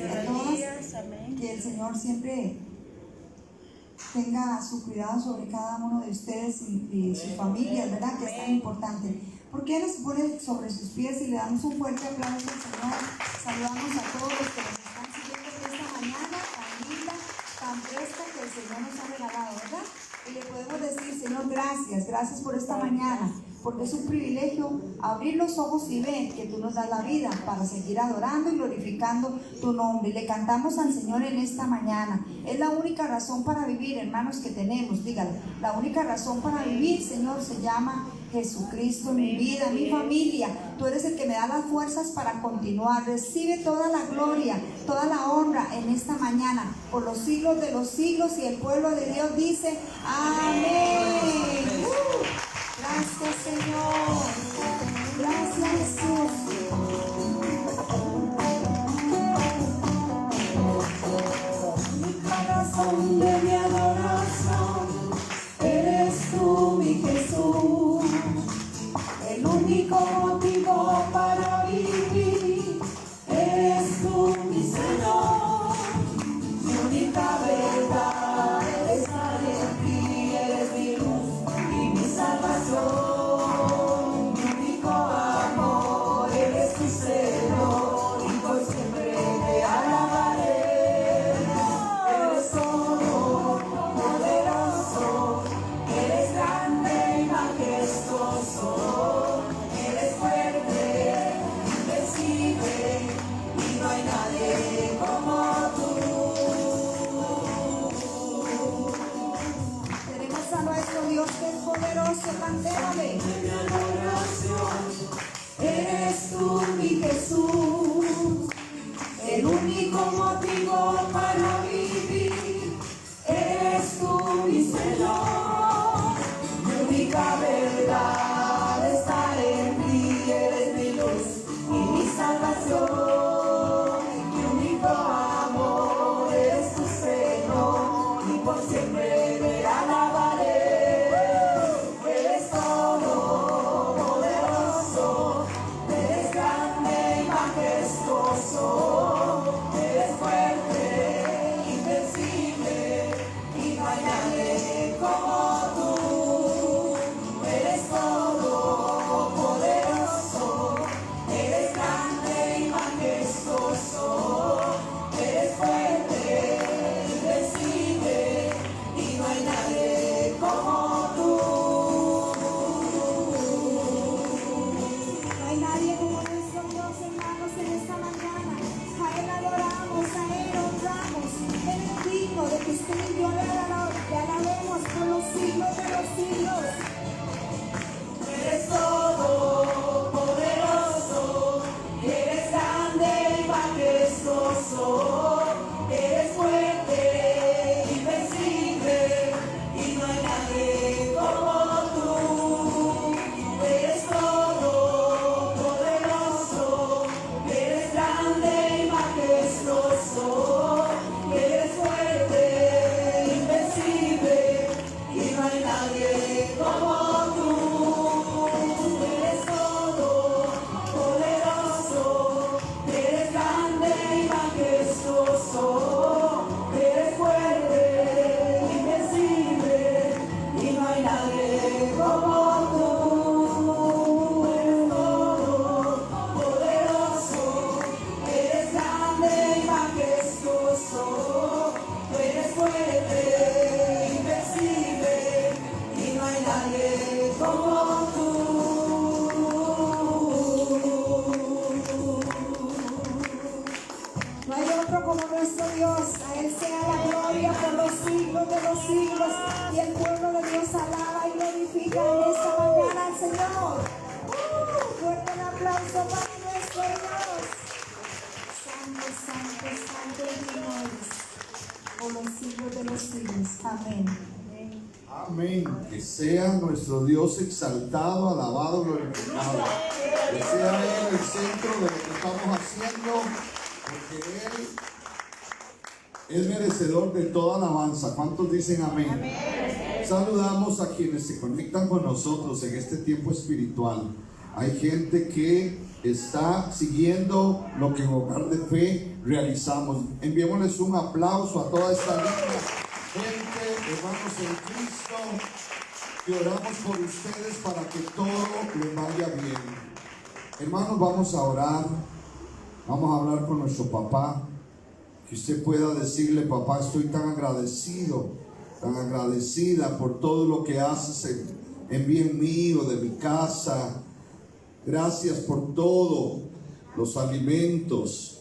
a todas. Que el Señor siempre tenga su cuidado sobre cada uno de ustedes y sus familias, ¿verdad? Que es tan importante. ¿Por qué no se pone sobre sus pies y le damos un fuerte aplauso al Señor? Saludamos a todos los que nos están siguiendo esta mañana tan linda, tan fresca que el Señor nos ha regalado, ¿verdad? Y le podemos decir, Señor, gracias por esta mañana, porque es un privilegio abrir los ojos y ver que tú nos das la vida para seguir adorando y glorificando tu nombre. Y le cantamos al Señor en esta mañana. Es la única razón para vivir, hermanos, que tenemos. Dígalo, la única razón para vivir, Señor, se llama Jesucristo, mi vida, mi familia. Tú eres el que me da las fuerzas para continuar. Recibe toda la gloria, toda la honra en esta mañana, por los siglos de los siglos. Y el pueblo de Dios dice, amén. Gracias, Señor. Gracias, Jesús. Mi corazón de mi adoración, eres tú, mi Jesús. El único motivo para vivir, eres tú, mi Señor. Mi única verdad es estar en ti, eres mi luz y mi salvación. Mi único amor, eres tu Señor, y por siempre te alabaré. Eres todo poderoso, eres grande y majestuoso, eres fuerte, invencible, y no hay nadie como tú. Tenemos a nuestro Dios que es poderoso, cantémosle. Mi adoración, eres tú, mi Jesús, el único motivo para vivir, eres tú, mi Señor. Mi única verdad es estar en ti, eres mi luz y mi salvación. Mi único amor es tu Señor, y por siempre te alabaré. Eres todo poderoso, eres grande y majestuoso, eres fuerte, invencible, y no hay nadie como tú. Eres todo poderoso, eres grande y majestuoso, eres fuerte, invencible, y no hay nadie como tú. No hay nadie como nuestro Dios, hermanos, en esta mañana. A Él adoramos, a Él honramos. Él es digno de que usted y yo le alabemos por los siglos de los siglos. Eres todo poderoso, eres grande y majestuoso, eres fuerte, invencible, y no hay nadie como tú. Eres todo poderoso, eres grande y majestuoso, eres fuerte, invencible, y no hay nadie como tú. Eres todo poderoso, eres grande y majestuoso, eres fuerte, invencible, y no hay nadie como tú. Eres todo poderoso, eres grande y majestuoso, eres fuerte, invencible, y no hay nadie como tú. No hay otro como nuestro Dios. A Él sea la gloria por los siglos de los siglos. Y el pueblo de Dios alaba y glorifica en esta mañana al Señor. Fuerte el aplauso para nuestro Dios. Santo, santo, santo y digno eres por los siglos de los siglos. Amén. Amén. Que sea nuestro Dios exaltado, alabado, glorificado. Que sea Él el centro de lo que estamos haciendo, porque Él es merecedor de toda alabanza. ¿Cuántos dicen amén? Amén. Saludamos a quienes se conectan con nosotros en este tiempo espiritual. Hay gente que está siguiendo lo que en Hogar de Fe realizamos. Enviémosles un aplauso a toda esta linda gente, hermanos en Cristo, que oramos por ustedes para que todo les vaya bien. Hermanos, vamos a orar. Vamos a hablar con nuestro papá. Que usted pueda decirle: papá, estoy tan agradecido, tan agradecida por todo lo que haces en bien mío, de mi casa. Gracias por todo, los alimentos,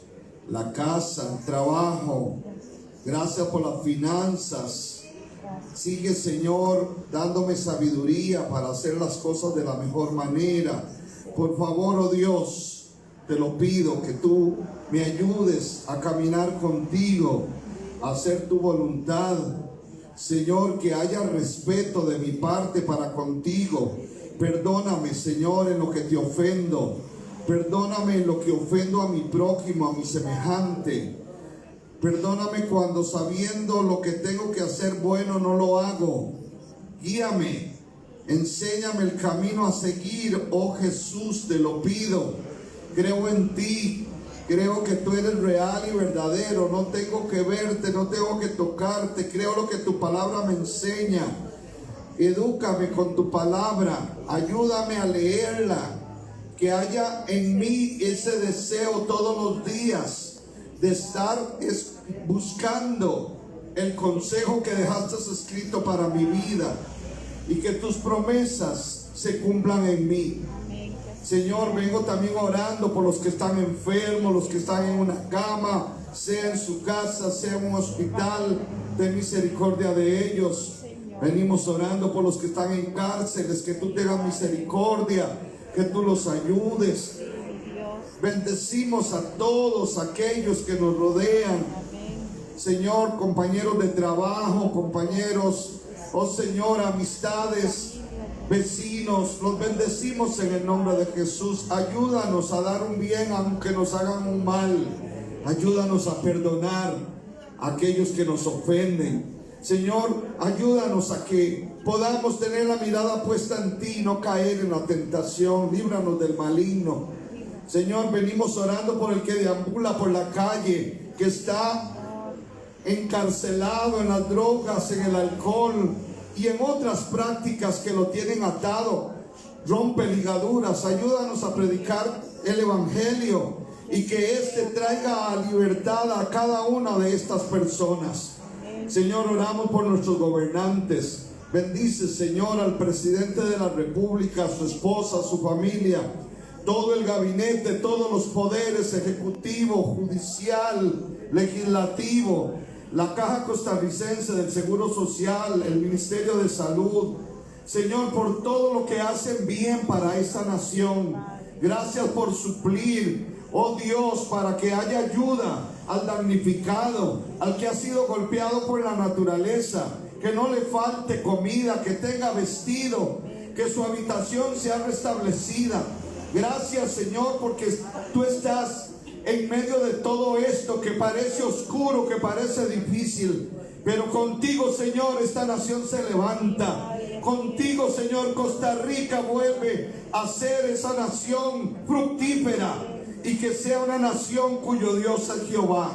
la casa, el trabajo. Gracias por las finanzas. Sigue, Señor, dándome sabiduría para hacer las cosas de la mejor manera. Por favor, oh Dios, te lo pido, que tú me ayudes a caminar contigo, a hacer tu voluntad. Señor, que haya respeto de mi parte para contigo. Perdóname, Señor, en lo que te ofendo. Perdóname en lo que ofendo a mi prójimo, a mi semejante. Perdóname cuando, sabiendo lo que tengo que hacer bueno, no lo hago. Guíame, enséñame el camino a seguir, oh Jesús, te lo pido. Creo en ti, creo que tú eres real y verdadero. No tengo que verte, no tengo que tocarte. Creo lo que tu palabra me enseña. Edúcame con tu palabra, ayúdame a leerla. Que haya en mí ese deseo todos los días de estar buscando el consejo que dejaste escrito para mi vida, y que tus promesas se cumplan en mí. Señor, vengo también orando por los que están enfermos, los que están en una cama, sea en su casa, sea en un hospital. Ten misericordia de ellos. Venimos orando por los que están en cárceles, que tú tengas misericordia, que tú los ayudes. Bendecimos a todos aquellos que nos rodean. Señor, compañeros de trabajo, compañeros, oh Señor, amistades, vecinos, los bendecimos en el nombre de Jesús. Ayúdanos a dar un bien aunque nos hagan un mal. Ayúdanos a perdonar a aquellos que nos ofenden. Señor, ayúdanos a que podamos tener la mirada puesta en ti y no caer en la tentación. Líbranos del maligno. Señor, venimos orando por el que deambula por la calle, que está encarcelado en las drogas, en el alcohol y en otras prácticas que lo tienen atado. Rompe ligaduras. Ayúdanos a predicar el evangelio y que éste traiga libertad a cada una de estas personas. Señor, oramos por nuestros gobernantes. Bendice, Señor, al presidente de la República, a su esposa, a su familia, todo el gabinete, todos los poderes ejecutivo, judicial, legislativo, la Caja Costarricense del Seguro Social, el Ministerio de Salud. Señor, por todo lo que hacen bien para esta nación. Gracias por suplir, oh Dios, para que haya ayuda al damnificado, al que ha sido golpeado por la naturaleza, que no le falte comida, que tenga vestido, que su habitación sea restablecida. Gracias, Señor, porque tú estás en medio de todo esto que parece oscuro, que parece difícil. Pero contigo, Señor, esta nación se levanta. Contigo, Señor, Costa Rica vuelve a ser esa nación fructífera y que sea una nación cuyo Dios es Jehová.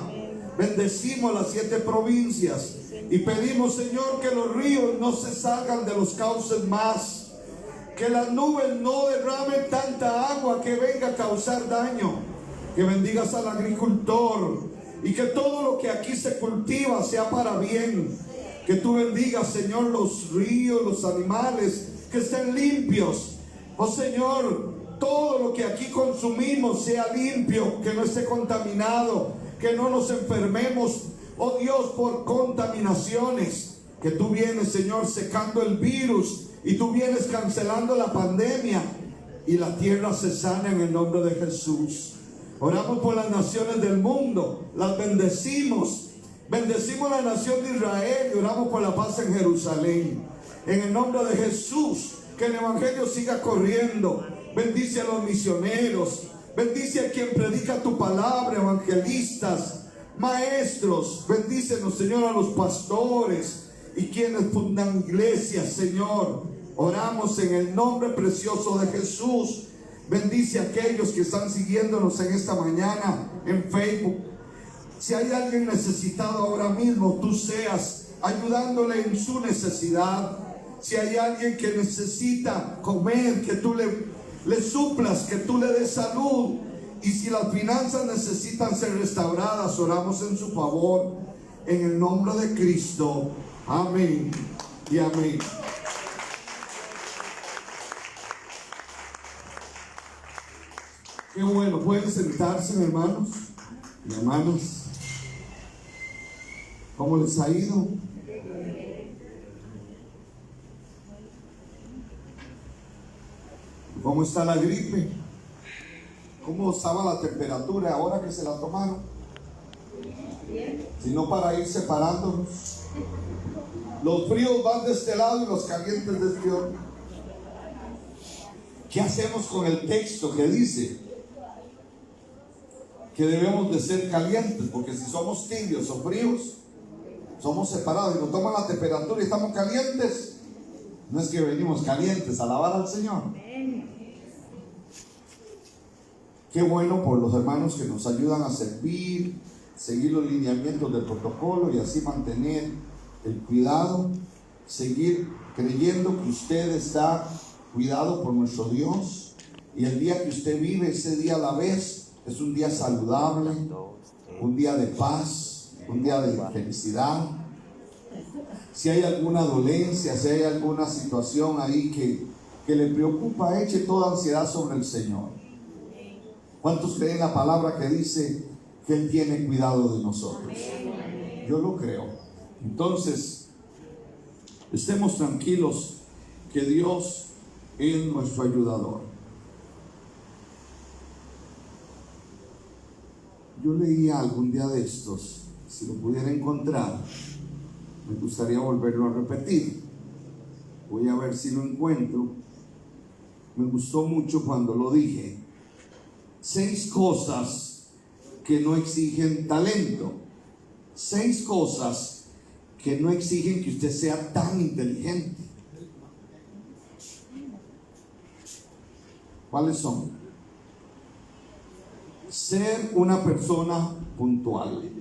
Bendecimos las 7 provincias y pedimos, Señor, que los ríos no se salgan de los cauces más. Que las nubes no derramen tanta agua que venga a causar daño. Que bendigas al agricultor y que todo lo que aquí se cultiva sea para bien. Que tú bendigas, Señor, los ríos, los animales, que estén limpios. Oh Señor, todo lo que aquí consumimos sea limpio, que no esté contaminado, que no nos enfermemos, oh Dios, por contaminaciones. Que tú vienes, Señor, secando el virus. Y tú vienes cancelando la pandemia y la tierra se sana en el nombre de Jesús. Oramos por las naciones del mundo, las bendecimos. Bendecimos la nación de Israel y oramos por la paz en Jerusalén. En el nombre de Jesús, que el evangelio siga corriendo. Bendice a los misioneros. Bendice a quien predica tu palabra, evangelistas, maestros. Bendícenos, Señor, a los pastores y quienes fundan iglesias, Señor. Oramos en el nombre precioso de Jesús. Bendice a aquellos que están siguiéndonos en esta mañana en Facebook. Si hay alguien necesitado ahora mismo, tú seas ayudándole en su necesidad. Si hay alguien que necesita comer, que tú le suplas, que tú le des salud. Y si las finanzas necesitan ser restauradas, oramos en su favor, en el nombre de Cristo. Amén y amén. Qué bueno, pueden sentarse, hermanos y hermanas. ¿Cómo les ha ido? ¿Cómo está la gripe? ¿Cómo estaba la temperatura ahora que se la tomaron? Si no, para ir separándonos. Los fríos van de este lado y los calientes de este otro. ¿Qué hacemos con el texto que dice que debemos de ser calientes? Porque si somos tibios o fríos, somos separados y nos toman la temperatura y estamos calientes. No es que venimos calientes a alabar al Señor. Qué bueno por los hermanos que nos ayudan a servir, seguir los lineamientos del protocolo y así mantener el cuidado, seguir creyendo que usted está cuidado por nuestro Dios, y el día que usted vive, ese día a la vez, es un día saludable, un día de paz, un día de felicidad. Si hay alguna dolencia, si hay alguna situación ahí que le preocupa, eche toda ansiedad sobre el Señor. ¿Cuántos creen la palabra que dice que Él tiene cuidado de nosotros? Yo lo creo. Entonces, estemos tranquilos que Dios es nuestro ayudador. Yo leía algún día de estos, si lo pudiera encontrar, me gustaría volverlo a repetir. Voy a ver si lo encuentro. Me gustó mucho cuando lo dije. 6 cosas que no exigen talento. 6 cosas que no exigen que usted sea tan inteligente. ¿Cuáles son? Ser una persona puntual.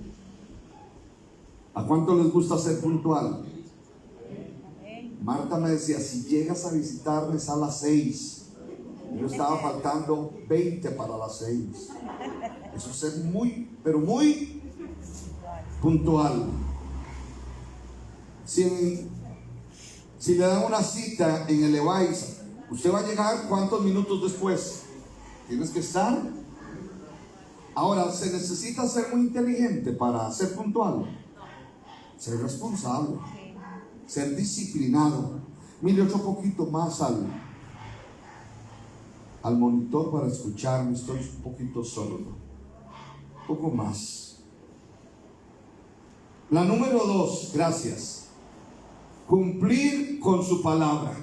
¿A cuánto les gusta ser puntual? Marta me decía, si llegas a visitarme es a las 6. Yo estaba faltando 20 para las 6. Eso es ser muy, pero muy puntual. Si le dan una cita en el Levi's, usted va a llegar ¿cuántos minutos después? Tienes que estar. Ahora, ¿se necesita ser muy inteligente para ser puntual? Ser responsable, ser disciplinado. Mire otro poquito más al monitor para escucharme, estoy un poquito sordo. Un poco más. La número 2, gracias. Cumplir con su palabra.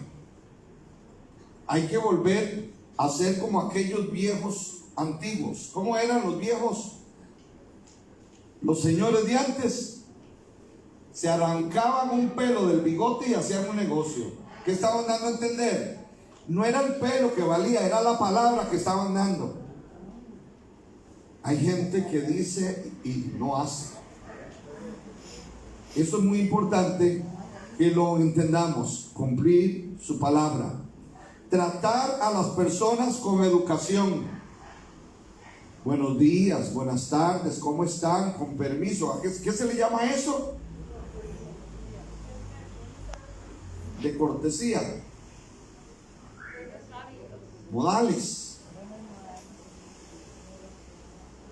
Hay que volver a ser como aquellos viejos antiguos. ¿Cómo eran los viejos? Los señores de antes se arrancaban un pelo del bigote y hacían un negocio. ¿Qué estaban dando a entender? No era el pelo que valía, era la palabra que estaban dando. Hay gente que dice y no hace. Eso es muy importante que lo entendamos. Cumplir su palabra. Tratar a las personas con educación. Buenos días, buenas tardes, ¿cómo están? Con permiso. ¿Qué se le llama eso? De cortesía. Modales.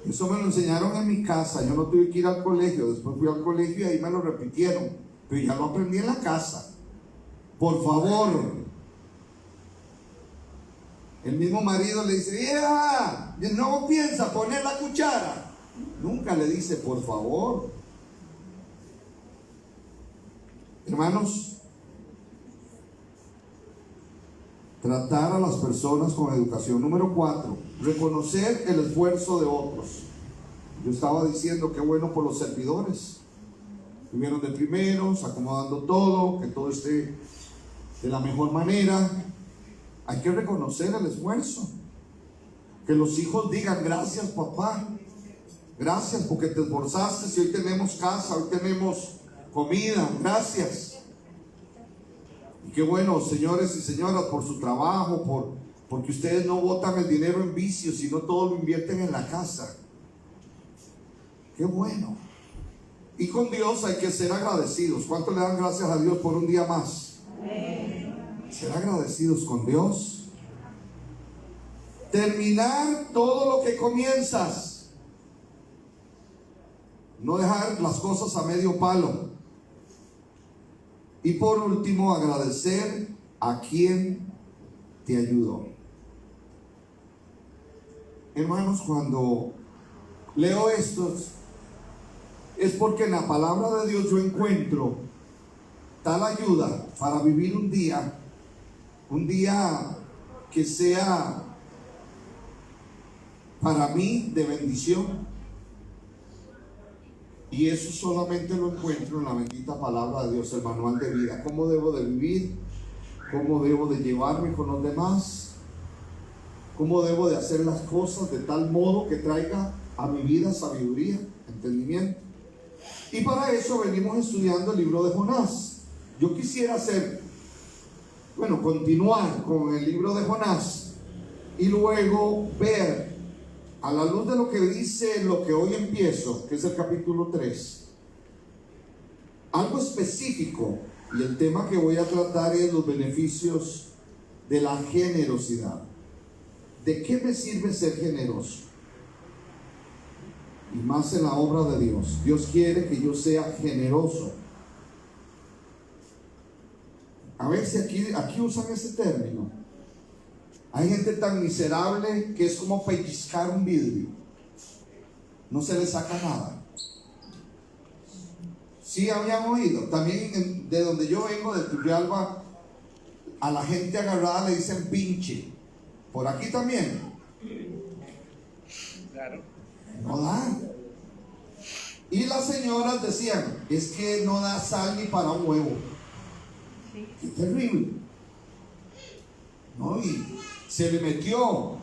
Eso me lo enseñaron en mi casa. Yo no tuve que ir al colegio. Después fui al colegio y ahí me lo repitieron. Pero ya lo aprendí en la casa. Por favor. El mismo marido le dice, ¡vieja! No piensa poner la cuchara. Nunca le dice, por favor. Hermanos, tratar a las personas con educación. Número 4, reconocer el esfuerzo de otros. Yo estaba diciendo que bueno por los servidores. Estuvieron de primeros, acomodando todo, que todo esté de la mejor manera. Hay que reconocer el esfuerzo. Que los hijos digan, gracias papá, Gracias porque te esforzaste y hoy tenemos casa, hoy tenemos comida. Gracias. Y qué bueno, señores y señoras, por su trabajo, porque ustedes no botan el dinero en vicios, sino todo lo invierten en la casa. Qué bueno. Y con Dios hay que ser agradecidos. ¿Cuánto le dan gracias a Dios por un día más? Ser agradecidos con Dios. Terminar todo lo que comienzas. No dejar las cosas a medio palo. Y por último, agradecer a quien te ayudó. Hermanos, cuando leo estos, es porque en la palabra de Dios yo encuentro tal ayuda para vivir un día que sea para mí de bendición. Y eso solamente lo encuentro en la bendita palabra de Dios, el manual de vida. Cómo debo de vivir, cómo debo de llevarme con los demás, cómo debo de hacer las cosas de tal modo que traiga a mi vida sabiduría, entendimiento. Y para eso venimos estudiando el libro de Jonás. Yo quisiera continuar con el libro de Jonás y luego ver, a la luz de lo que dice lo que hoy empiezo, que es el capítulo 3, algo específico, y el tema que voy a tratar es los beneficios de la generosidad. ¿De qué me sirve ser generoso? Y más en la obra de Dios. Dios quiere que yo sea generoso. A ver si aquí usan ese término. Hay gente tan miserable que es como pellizcar un vidrio. No se le saca nada. Sí, habían oído. También de donde yo vengo, de Turrialba, a la gente agarrada le dicen pinche. Por aquí también. Claro. No da. Y las señoras decían, es que no da sal ni para un huevo. Qué terrible. ¿No? Y se le metió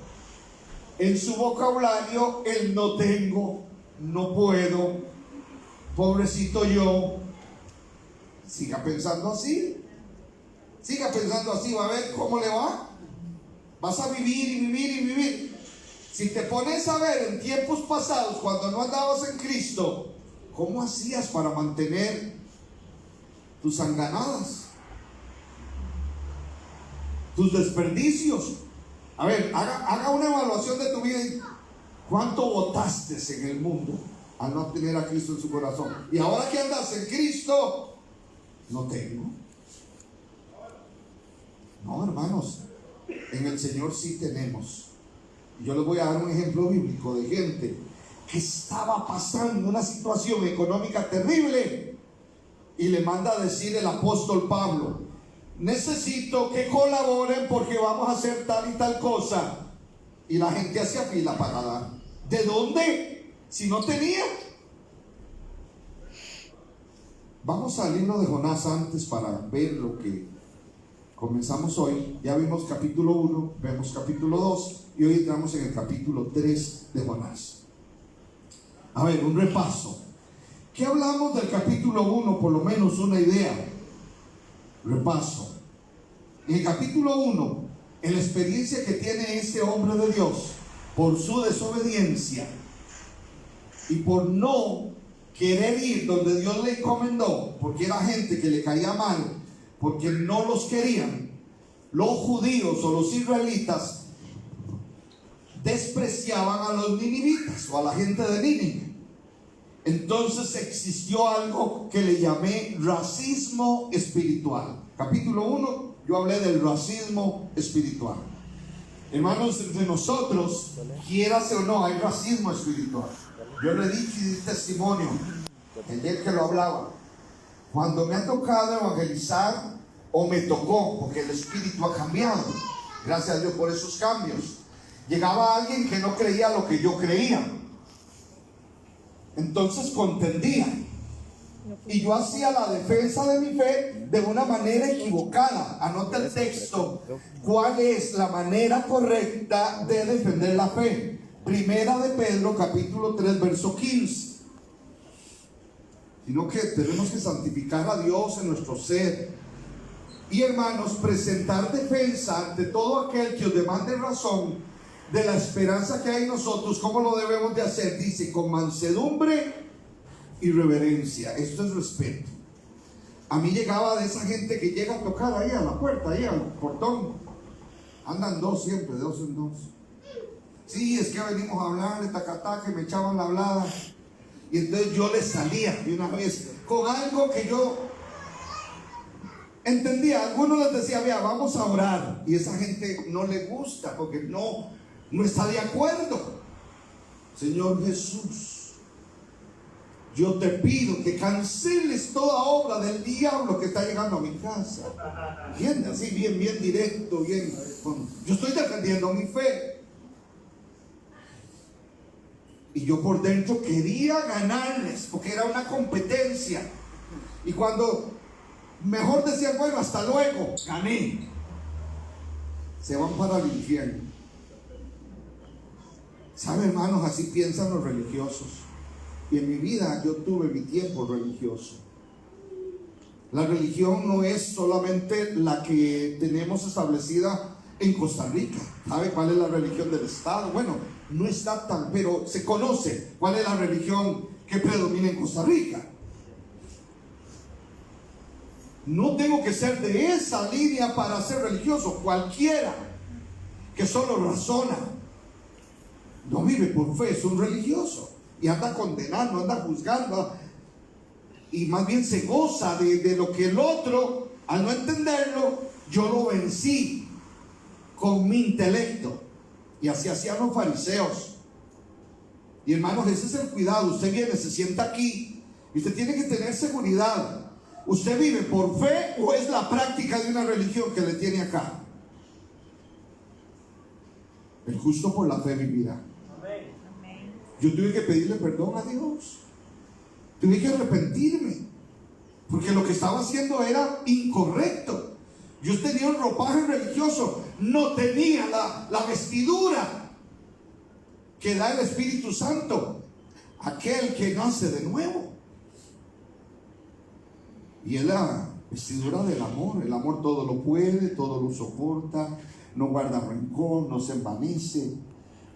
en su vocabulario el no tengo, no puedo, pobrecito yo. Siga pensando así. Siga pensando así, va a ver cómo le va. Vas a vivir y vivir y vivir. Si te pones a ver en tiempos pasados, cuando no andabas en Cristo, ¿cómo hacías para mantener tus sanganadas? Tus desperdicios. A ver, haga una evaluación de tu vida y cuánto botaste en el mundo al no tener a Cristo en su corazón. Y ahora que andas en Cristo, no tengo. No, hermanos, en el Señor sí tenemos. Yo les voy a dar un ejemplo bíblico de gente que estaba pasando una situación económica terrible y le manda a decir el apóstol Pablo: necesito que colaboren porque vamos a hacer tal y tal cosa. Y la gente hacía fila para dar. ¿De dónde? Si no tenía. Vamos al libro de Jonás antes para ver lo que comenzamos hoy. Ya vimos capítulo 1, vemos capítulo 2 y hoy entramos en el capítulo 3 de Jonás. A ver, un repaso. ¿Qué hablamos del capítulo 1? Por lo menos una idea. Repaso. En el capítulo 1, en la experiencia que tiene este hombre de Dios por su desobediencia y por no querer ir donde Dios le encomendó, porque era gente que le caía mal, porque no los querían, los judíos o los israelitas despreciaban a los ninivitas o a la gente de Nínive. Entonces existió algo que le llamé racismo espiritual. Capítulo 1, yo hablé del racismo espiritual. Hermanos, entre nosotros, quieras o no, hay racismo espiritual. Yo le he dicho y di testimonio ayer que lo hablaba. Cuando me ha tocado evangelizar, o me tocó, porque el espíritu ha cambiado, gracias a Dios por esos cambios, llegaba alguien que no creía lo que yo creía, entonces contendía, y yo hacía la defensa de mi fe de una manera equivocada. Anota el texto: ¿cuál es la manera correcta de defender la fe? Primera de Pedro, capítulo 3, verso 15. Sino que tenemos que santificar a Dios en nuestro ser. Y hermanos, presentar defensa ante todo aquel que os demande razón de la esperanza que hay en nosotros. ¿Cómo lo debemos de hacer? Dice, con mansedumbre y reverencia. Esto es respeto. A mí llegaba de esa gente que llega a tocar ahí a la puerta, ahí al portón. Andan dos siempre, de dos en dos. Sí, es que venimos a hablar de tacataca y me echaban la hablada. Y entonces yo les salía de una vez con algo que yo entendía. Algunos les decía, vea, vamos a orar. Y esa gente no le gusta porque no está de acuerdo. Señor Jesús, yo te pido que canceles toda obra del diablo que está llegando a mi casa. Bien, así, bien directo, bien. Yo estoy defendiendo mi fe. Y yo por dentro quería ganarles, porque era una competencia. Y cuando mejor decían, bueno, hasta luego, gané, se van para el infierno. ¿Sabe, hermanos? Así piensan los religiosos. Y en mi vida yo tuve mi tiempo religioso. La religión no es solamente la que tenemos establecida en Costa Rica. ¿Sabe cuál es la religión del Estado? Bueno, no está tan, pero se conoce cuál es la religión que predomina en Costa Rica. No tengo que ser de esa línea para ser religioso. Cualquiera que solo razona, no vive por fe, es un religioso. Y anda condenando, anda juzgando, y más bien se goza de lo que el otro, al no entenderlo, yo lo vencí con mi intelecto. Y así hacían los fariseos. Y hermanos, ese es el cuidado. Usted viene, se sienta aquí, y usted tiene que tener seguridad. ¿Usted vive por fe o es la práctica de una religión que le tiene acá? El justo por la fe vivirá. Yo tuve que pedirle perdón a Dios. Tuve que arrepentirme, porque lo que estaba haciendo era incorrecto. Yo tenía un ropaje religioso, no tenía la vestidura que da el Espíritu Santo, aquel que nace de nuevo. Y es la vestidura del amor. El amor todo lo puede, todo lo soporta, no guarda rencor, no se envanece.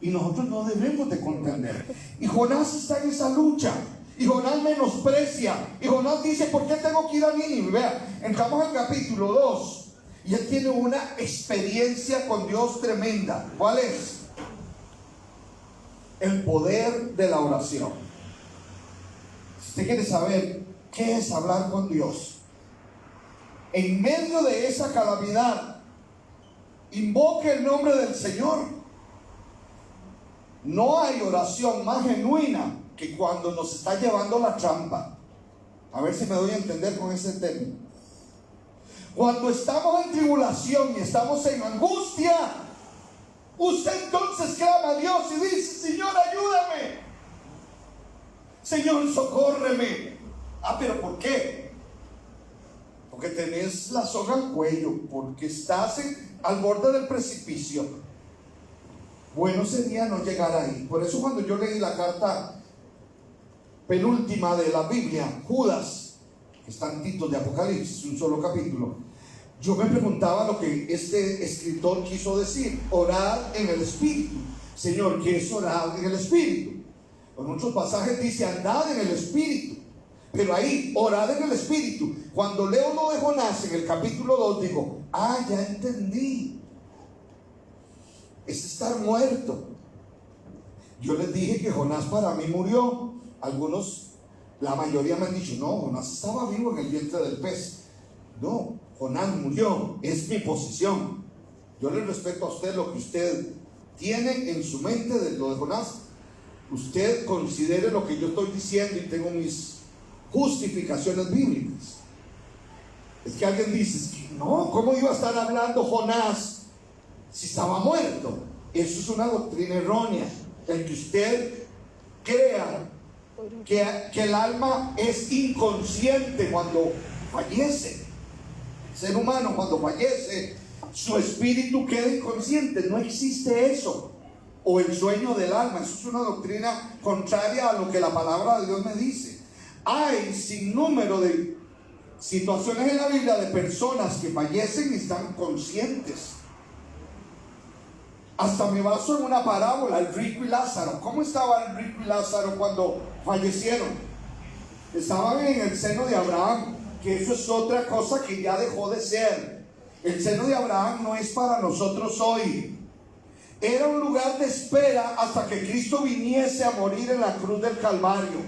Y nosotros no debemos de contender. Y Jonás está en esa lucha. Y Jonás menosprecia. Y Jonás dice, ¿por qué tengo que ir a Nínive? Vea, entramos al capítulo 2. Y él tiene una experiencia con Dios tremenda. ¿Cuál es? El poder de la oración. Si usted quiere saber qué es hablar con Dios, en medio de esa calamidad, invoque el nombre del Señor. No hay oración más genuina que cuando nos está llevando la trampa. A ver si me doy a entender con ese término. Cuando estamos en tribulación y estamos en angustia, usted entonces clama a Dios y dice, Señor, ayúdame. Señor, socórreme. ¿Pero por qué? Porque tenés la soga al cuello, porque estás al borde del precipicio. Bueno sería no llegar ahí. Por eso cuando yo leí la carta penúltima de la Biblia, Judas, que está en Tito de Apocalipsis, un solo capítulo, yo me preguntaba lo que este escritor quiso decir. Orar en el Espíritu. Señor, ¿qué es orar en el Espíritu? En muchos pasajes dice andad en el Espíritu, pero ahí, orar en el Espíritu. Cuando leo lo de Jonás en el capítulo 2, digo, ya entendí. Es estar muerto. Yo les dije que Jonás para mí murió. Algunos, la mayoría me han dicho, no, Jonás estaba vivo en el vientre del pez. No, Jonás murió. Es mi posición. Yo le respeto a usted lo que usted tiene en su mente de lo de Jonás. Usted considere lo que yo estoy diciendo y tengo mis justificaciones bíblicas. Es que alguien dice, no, ¿cómo iba a estar hablando Jonás si estaba muerto? Eso es una doctrina errónea. El que usted crea que el alma es inconsciente cuando fallece. El ser humano cuando fallece, su espíritu queda inconsciente. No existe eso. o el sueño del alma. Eso es una doctrina contraria a lo que la palabra de Dios me dice. Hay sin número de situaciones en la Biblia de personas que fallecen y están conscientes. Hasta me baso en una parábola, el rico y Lázaro. ¿Cómo estaba el rico y Lázaro cuando fallecieron? Estaban en el seno de Abraham, que eso es otra cosa que ya dejó de ser. El seno de Abraham no es para nosotros hoy. Era un lugar de espera hasta que Cristo viniese a morir en la cruz del Calvario.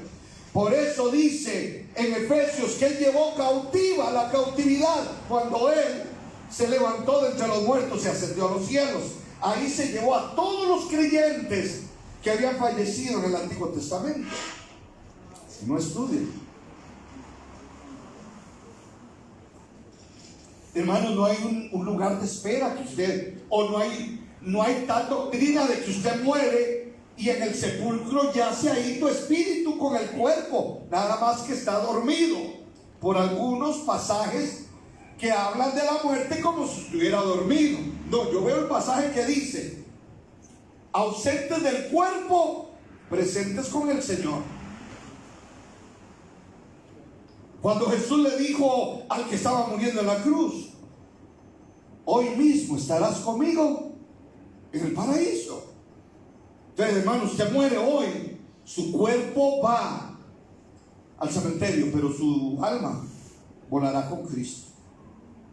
Por eso dice en Efesios que Él llevó cautiva la cautividad cuando Él se levantó de entre los muertos y ascendió a los cielos. Ahí se llevó a todos los creyentes que habían fallecido en el Antiguo Testamento. Si no estudien, hermanos, no hay un lugar de espera que usted, o no hay tal doctrina de que usted muere y en el sepulcro yace ahí tu espíritu con el cuerpo, nada más que está dormido, por algunos pasajes que hablan de la muerte como si estuviera dormido. No, yo veo el pasaje que dice: ausentes del cuerpo, presentes con el Señor. Cuando Jesús le dijo al que estaba muriendo en la cruz: hoy mismo estarás conmigo en el paraíso. Entonces, hermano, usted muere hoy, su cuerpo va al cementerio, pero su alma volará con Cristo.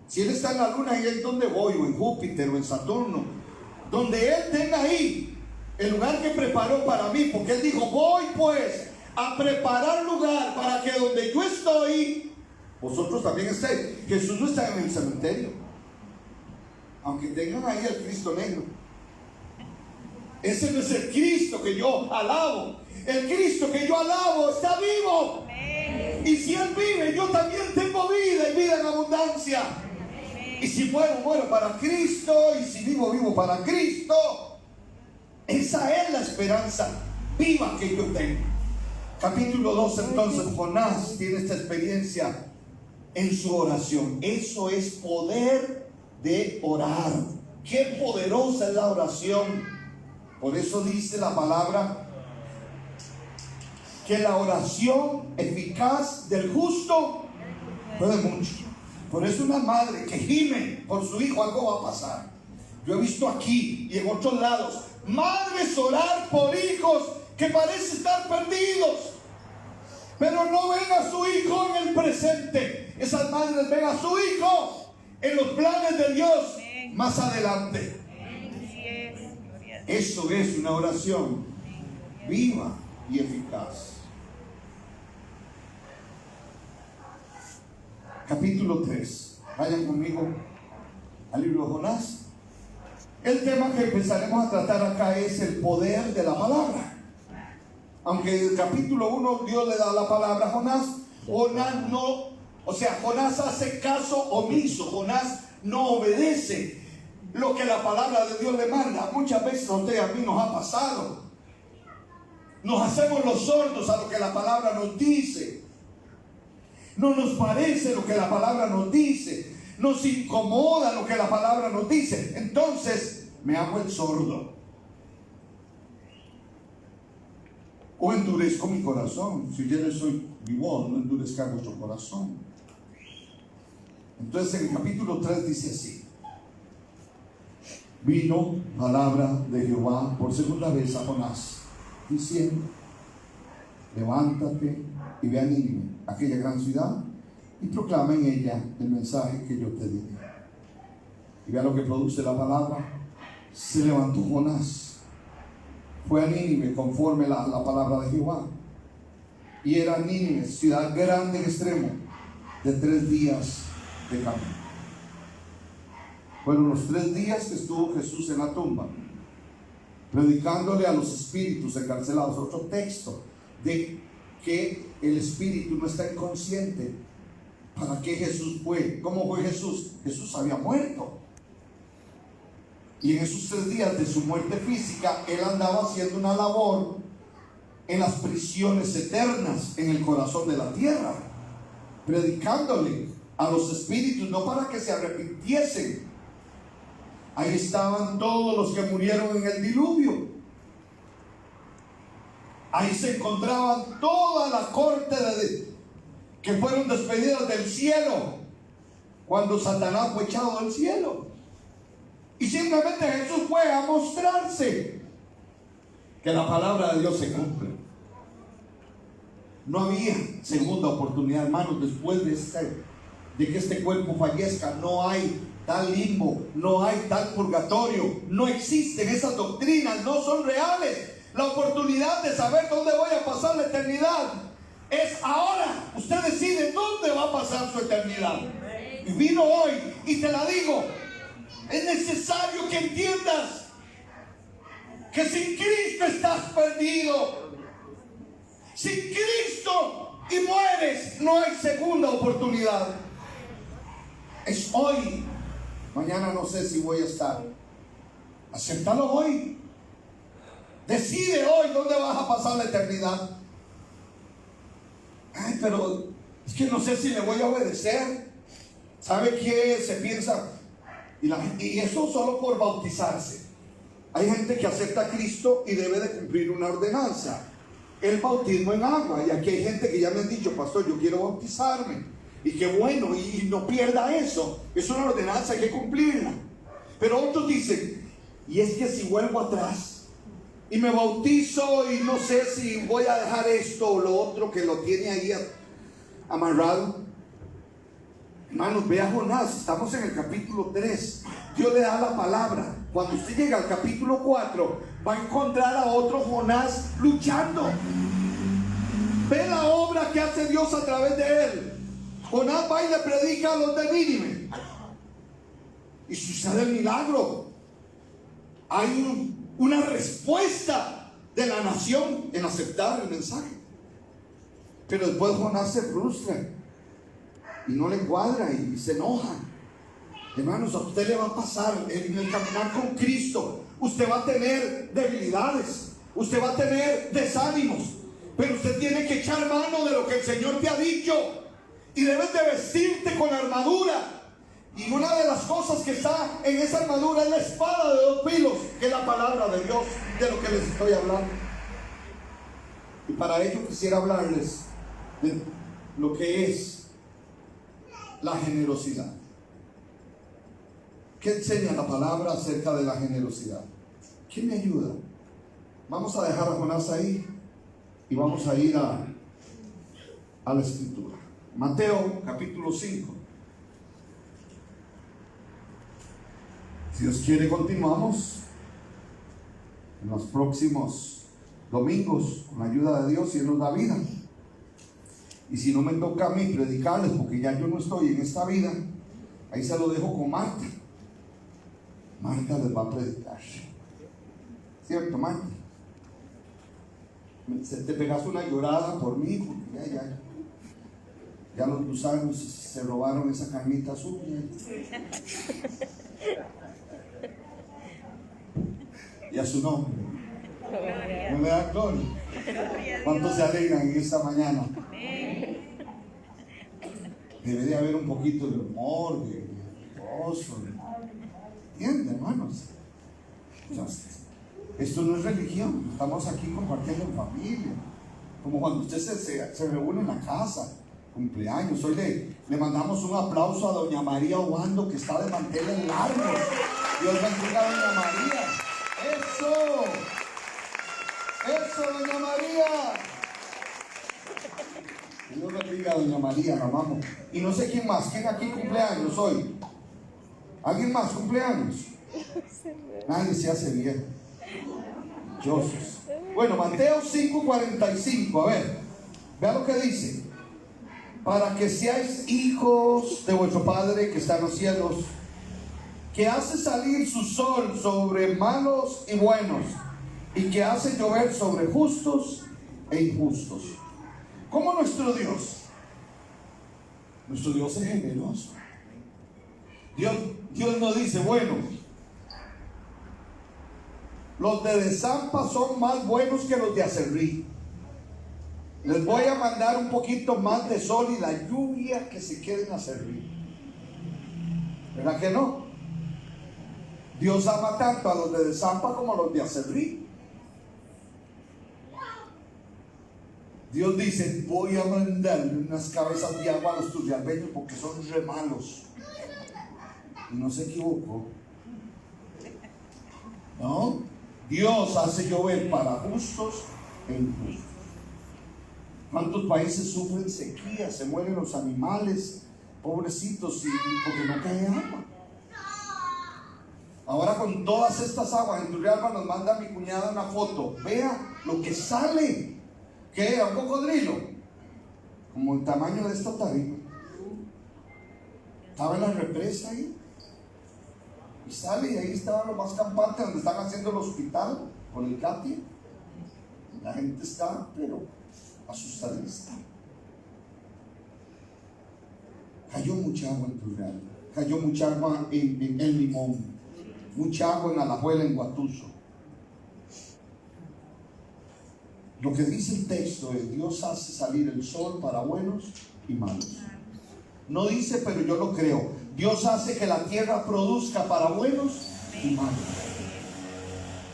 Si Él está en la luna, y es donde voy, o en Júpiter, o en Saturno, donde Él tenga ahí el lugar que preparó para mí, porque Él dijo: voy pues a preparar lugar para que donde yo estoy, vosotros también estéis. Jesús no está en el cementerio, aunque tengan ahí el Cristo negro. Ese no es el Cristo que yo alabo. El Cristo que yo alabo está vivo. Y si Él vive, yo también tengo vida, y vida en abundancia. Y si muero, muero para Cristo. Y si vivo, vivo para Cristo. Esa es la esperanza viva que yo tengo. Capítulo 2, entonces, Jonás tiene esta experiencia en su oración. Eso es poder de orar. Qué poderosa es la oración. Por eso dice la palabra que la oración eficaz del justo puede mucho. Por eso una madre que gime por su hijo, algo va a pasar. Yo he visto aquí y en otros lados madres orar por hijos que parecen estar perdidos, pero no ven a su hijo en el presente. Esas madres ven a su hijo en los planes de Dios más adelante. Eso es una oración viva y eficaz. Capítulo 3. Vayan conmigo al libro de Jonás. El tema que empezaremos a tratar acá es el poder de la palabra. Aunque en el capítulo 1 Dios le da la palabra a Jonás, Jonás no, Jonás hace caso omiso, Jonás no obedece lo que la palabra de Dios le manda. Muchas veces a usted y a mí nos ha pasado. Nos hacemos los sordos a lo que la palabra nos dice. No nos parece lo que la palabra nos dice. Nos incomoda lo que la palabra nos dice. Entonces me hago el sordo. O endurezco mi corazón. Si yo no soy vivo, no endurezca vuestro corazón. Entonces en el capítulo 3 dice así: vino palabra de Jehová por segunda vez a Jonás, diciendo: levántate y ve a Nínive, aquella gran ciudad, y proclama en ella el mensaje que yo te diré. Y vea lo que produce la palabra. Se levantó Jonás, fue a Nínive conforme la palabra de Jehová, y era Nínive, ciudad grande en extremo, de 3 días de camino. Fueron los 3 días que estuvo Jesús en la tumba, predicándole a los espíritus encarcelados. Otro texto de que el espíritu no está inconsciente. ¿Para qué Jesús fue? ¿Cómo fue Jesús? Jesús había muerto. Y en esos 3 días de su muerte física, Él andaba haciendo una labor en las prisiones eternas, en el corazón de la tierra, predicándole a los espíritus, no para que se arrepintiesen. Ahí estaban todos los que murieron en el diluvio, Ahí se encontraban toda la corte que fueron despedidas del cielo cuando Satanás fue echado del cielo. Y simplemente Jesús fue a mostrarse que la palabra de Dios se cumple. No había segunda oportunidad, hermanos, después de que este cuerpo fallezca. No hay tal limbo, no hay tal purgatorio, no existen esas doctrinas, no son reales. La oportunidad de saber dónde voy a pasar la eternidad es ahora. Usted decide dónde va a pasar su eternidad. Y vino hoy y te la digo, es necesario que entiendas que sin Cristo estás perdido. Sin Cristo y mueres, no hay segunda oportunidad. Es hoy. Mañana no sé si voy a estar. Acéptalo hoy. Decide hoy dónde vas a pasar la eternidad. Ay, pero es que no sé si le voy a obedecer. ¿Sabe qué se piensa? Y eso solo por bautizarse. Hay gente que acepta a Cristo y debe de cumplir una ordenanza. El bautismo en agua. Y aquí hay gente que ya me han dicho, pastor, yo quiero bautizarme. Y qué bueno, y no pierda eso. Es una ordenanza, hay que cumplirla. Pero otros dicen, y es que si vuelvo atrás y me bautizo y no sé si voy a dejar esto o lo otro que lo tiene ahí amarrado. Hermanos, vea Jonás, estamos en el capítulo 3. Dios le da la palabra. Cuando usted llega al capítulo 4, va a encontrar a otro Jonás luchando. Ve la obra que hace Dios a través de él. Jonás va y le predica a los de Nínive. Y sucede el milagro. Hay una respuesta de la nación en aceptar el mensaje. Pero después Jonás se frustra y no le cuadra y se enoja. Hermanos, a usted le va a pasar en el caminar con Cristo. Usted va a tener debilidades, usted va a tener desánimos, pero usted tiene que echar mano de lo que el Señor te ha dicho y debes de vestirte con armadura. Y una de las cosas que está en esa armadura es la espada de dos filos, que es la palabra de Dios, de lo que les estoy hablando. Y para ello quisiera hablarles de lo que es la generosidad. ¿Qué enseña la palabra acerca de la generosidad? ¿Quién me ayuda? Vamos a dejar a Jonás ahí y vamos a ir a la escritura. Mateo capítulo 5. Si Dios quiere, continuamos en los próximos domingos con la ayuda de Dios, y Él nos da vida. Y si no me toca a mí predicarles, porque ya yo no estoy en esta vida, ahí se lo dejo con Marta. Marta les va a predicar. ¿Cierto, Marta? Te pegaste una llorada por mí, porque ya los gusanos se robaron esa carnita suya. Y a su nombre. ¿No me da gloria? ¿Cuántos se alegran en esta mañana? Debe de haber un poquito de humor, de gozo. ¿Entienden, hermanos? Entonces, esto no es religión. Estamos aquí compartiendo en familia. Como cuando usted se reúne en la casa, cumpleaños. Hoy le mandamos un aplauso a doña María Obando, que está de manteles largos. Dios bendiga a doña María. ¡Eso! ¡Eso, doña María! Dios bendiga a doña María, la amamos. Y no sé quién más. ¿Quién aquí cumpleaños hoy? ¿Alguien más cumpleaños? Nadie se hace viejo. Dichosos. Bueno, Mateo 5:45. A ver, vea lo que dice. Para que seáis hijos de vuestro Padre que está en los cielos, que hace salir su sol sobre malos y buenos, y que hace llover sobre justos e injustos. ¿Cómo nuestro Dios? Nuestro Dios es generoso. Dios nos dice, bueno, los de Desampa son más buenos que los de Aserrí. Les voy a mandar un poquito más de sol y la lluvia que se queden a Aserrí. ¿Verdad que no? Dios ama tanto a los de Desampa como a los de Aserrí. Dios dice, voy a mandarle unas cabezas de agua a los turrialbeños porque son re malos. Y no se equivocó. ¿No? Dios hace llover para justos e injustos. ¿Cuántos países sufren sequía? Se mueren los animales, pobrecitos, y porque no cae agua. Ahora con todas estas aguas, en Turrialba nos manda mi cuñada una foto. Vea lo que sale. ¿Qué era? ¿Un cocodrilo? Como el tamaño de esta tarima. Estaba en la represa ahí. Y sale, y ahí estaban los más campantes donde están haciendo el hospital con el Katia. La gente está, pero asustadista. Cayó mucha agua en Turrialba, cayó mucha agua en El Limón, mucha agua en Alajuela, en Guatuso. Lo que dice el texto es: Dios hace salir el sol para buenos y malos. No dice, pero yo lo creo. Dios hace que la tierra produzca para buenos y malos.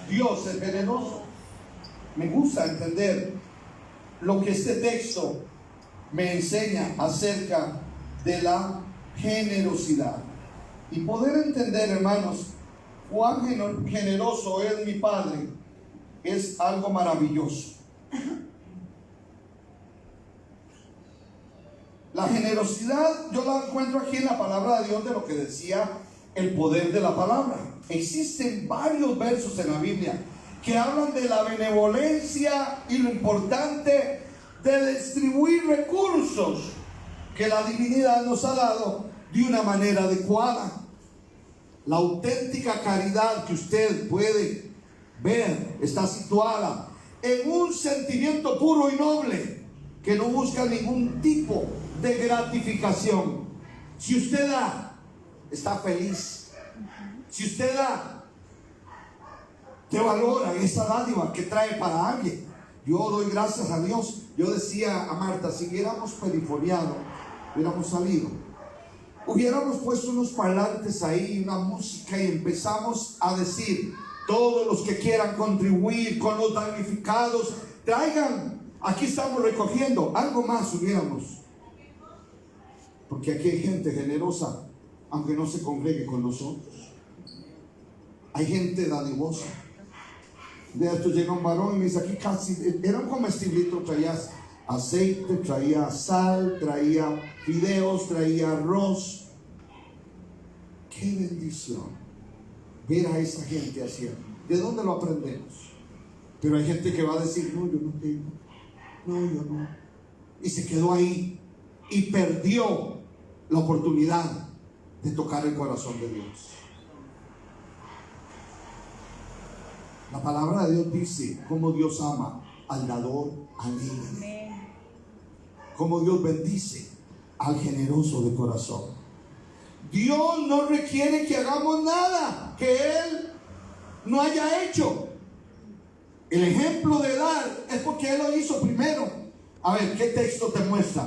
Dios es generoso. Me gusta entender lo que este texto me enseña acerca de la generosidad. Y poder entender, hermanos, cuán generoso es mi Padre es algo maravilloso. La generosidad yo la encuentro aquí en la palabra de Dios, de lo que decía el poder de la palabra. Existen varios versos en la Biblia que hablan de la benevolencia y lo importante de distribuir recursos que la divinidad nos ha dado de una manera adecuada. La auténtica caridad que usted puede ver está situada en un sentimiento puro y noble que no busca ningún tipo de gratificación. Si usted da, está feliz. Si usted da, te valora esa dádiva que trae para alguien. Yo doy gracias a Dios. Yo decía a Marta, si hubiéramos perifoneado, hubiéramos salido, hubiéramos puesto unos parlantes ahí, una música, y empezamos a decir: todos los que quieran contribuir con los damnificados, traigan, aquí estamos recogiendo. Algo más hubiéramos, porque aquí hay gente generosa, aunque no se congregue con nosotros. Hay gente dadivosa. De esto llega un varón y me dice: aquí casi, era un comestiblito, traía aceite, traía sal, traía fideos, traía arroz. Qué bendición ver a esa gente haciendo. ¿De dónde lo aprendemos? Pero hay gente que va a decir: no, yo no tengo, no, yo no. Y se quedó ahí y perdió la oportunidad de tocar el corazón de Dios. La palabra de Dios dice cómo Dios ama al dador alegre, cómo Dios bendice al generoso de corazón. Dios no requiere que hagamos nada que Él no haya hecho. El ejemplo de dar es porque Él lo hizo primero. A ver, ¿qué texto te muestra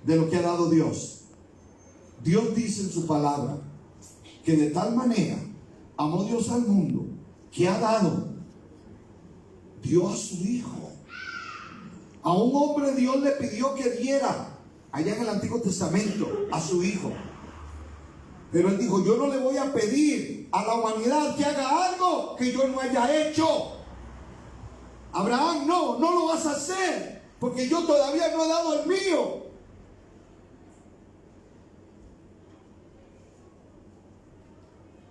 de lo que ha dado Dios? Dios dice en su palabra que de tal manera amó Dios al mundo que ha dado, dio a su Hijo. A un hombre Dios le pidió que diera, allá en el Antiguo Testamento, a su Hijo. Pero Él dijo: yo no le voy a pedir a la humanidad que haga algo que yo no haya hecho. Abraham, no lo vas a hacer, porque yo todavía no he dado el mío.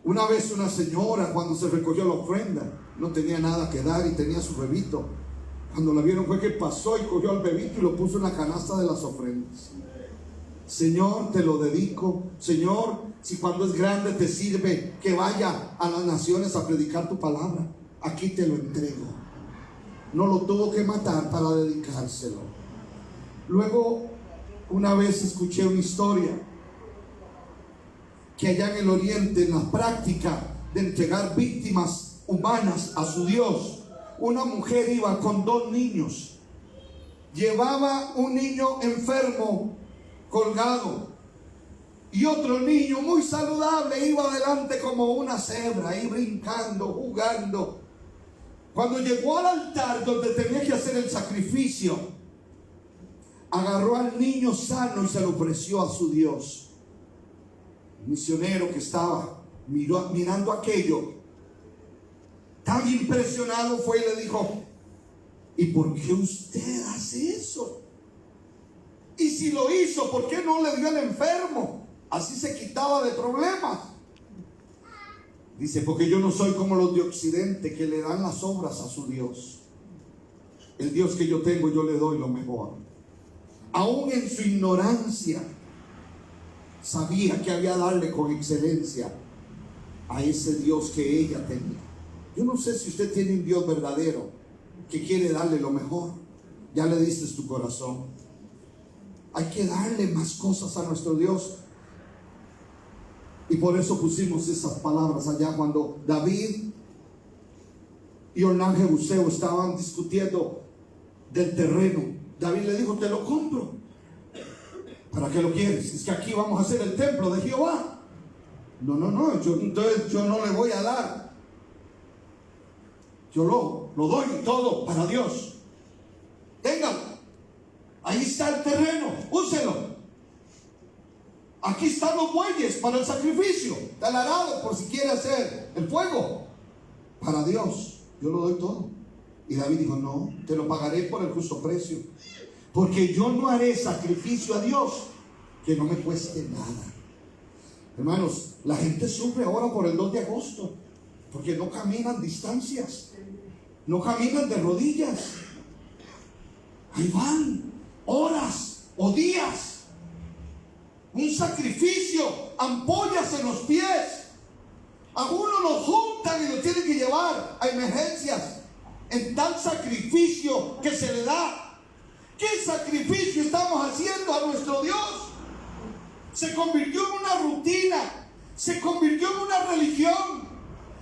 Una vez una señora, cuando se recogió la ofrenda, no tenía nada que dar y tenía su bebito. Cuando la vieron fue que pasó y cogió al bebito y lo puso en la canasta de las ofrendas. Señor, te lo dedico. Señor, si cuando es grande te sirve que vaya a las naciones a predicar tu palabra, aquí te lo entrego. No lo tuvo que matar para dedicárselo. Luego, una vez escuché una historia que allá en el oriente, en la práctica de entregar víctimas humanas a su Dios, una mujer iba con 2 niños, llevaba un niño enfermo colgado y otro niño muy saludable iba adelante como una cebra, ahí brincando, jugando. Cuando llegó al altar donde tenía que hacer el sacrificio, agarró al niño sano y se lo ofreció a su Dios. El misionero que estaba mirando aquello, tan impresionado fue y le dijo: ¿y por qué usted hace eso? Y si lo hizo, ¿por qué no le dio al enfermo? Así se quitaba de problemas. Dice: porque yo no soy como los de Occidente, que le dan las obras a su Dios. El Dios que yo tengo, yo le doy lo mejor. Aún en su ignorancia, sabía que había que darle con excelencia a ese Dios que ella tenía. Yo no sé si usted tiene un Dios verdadero que quiere darle lo mejor. Ya le diste tu corazón. Hay que darle más cosas a nuestro Dios. Y por eso pusimos esas palabras allá cuando David y Ornan Jebuseo estaban discutiendo del terreno. David le dijo: te lo compro. ¿Para qué lo quieres? Es que aquí vamos a hacer el templo de Jehová. No, entonces yo no le voy a dar. Yo lo doy todo para Dios. Téngalo. Ahí está el terreno, úselo. Aquí están los bueyes para el sacrificio, el arado por si quiere hacer el fuego. Para Dios, yo lo doy todo. Y David dijo: no, te lo pagaré por el justo precio, porque yo no haré sacrificio a Dios que no me cueste nada. Hermanos, la gente sufre ahora por el 2 de agosto, porque no caminan distancias, no caminan de rodillas. Ahí van horas o días. Un sacrificio, ampollas en los pies. Algunos los juntan y los tienen que llevar a emergencias en tal sacrificio que se le da. ¿Qué sacrificio estamos haciendo a nuestro Dios? Se convirtió en una rutina, se convirtió en una religión,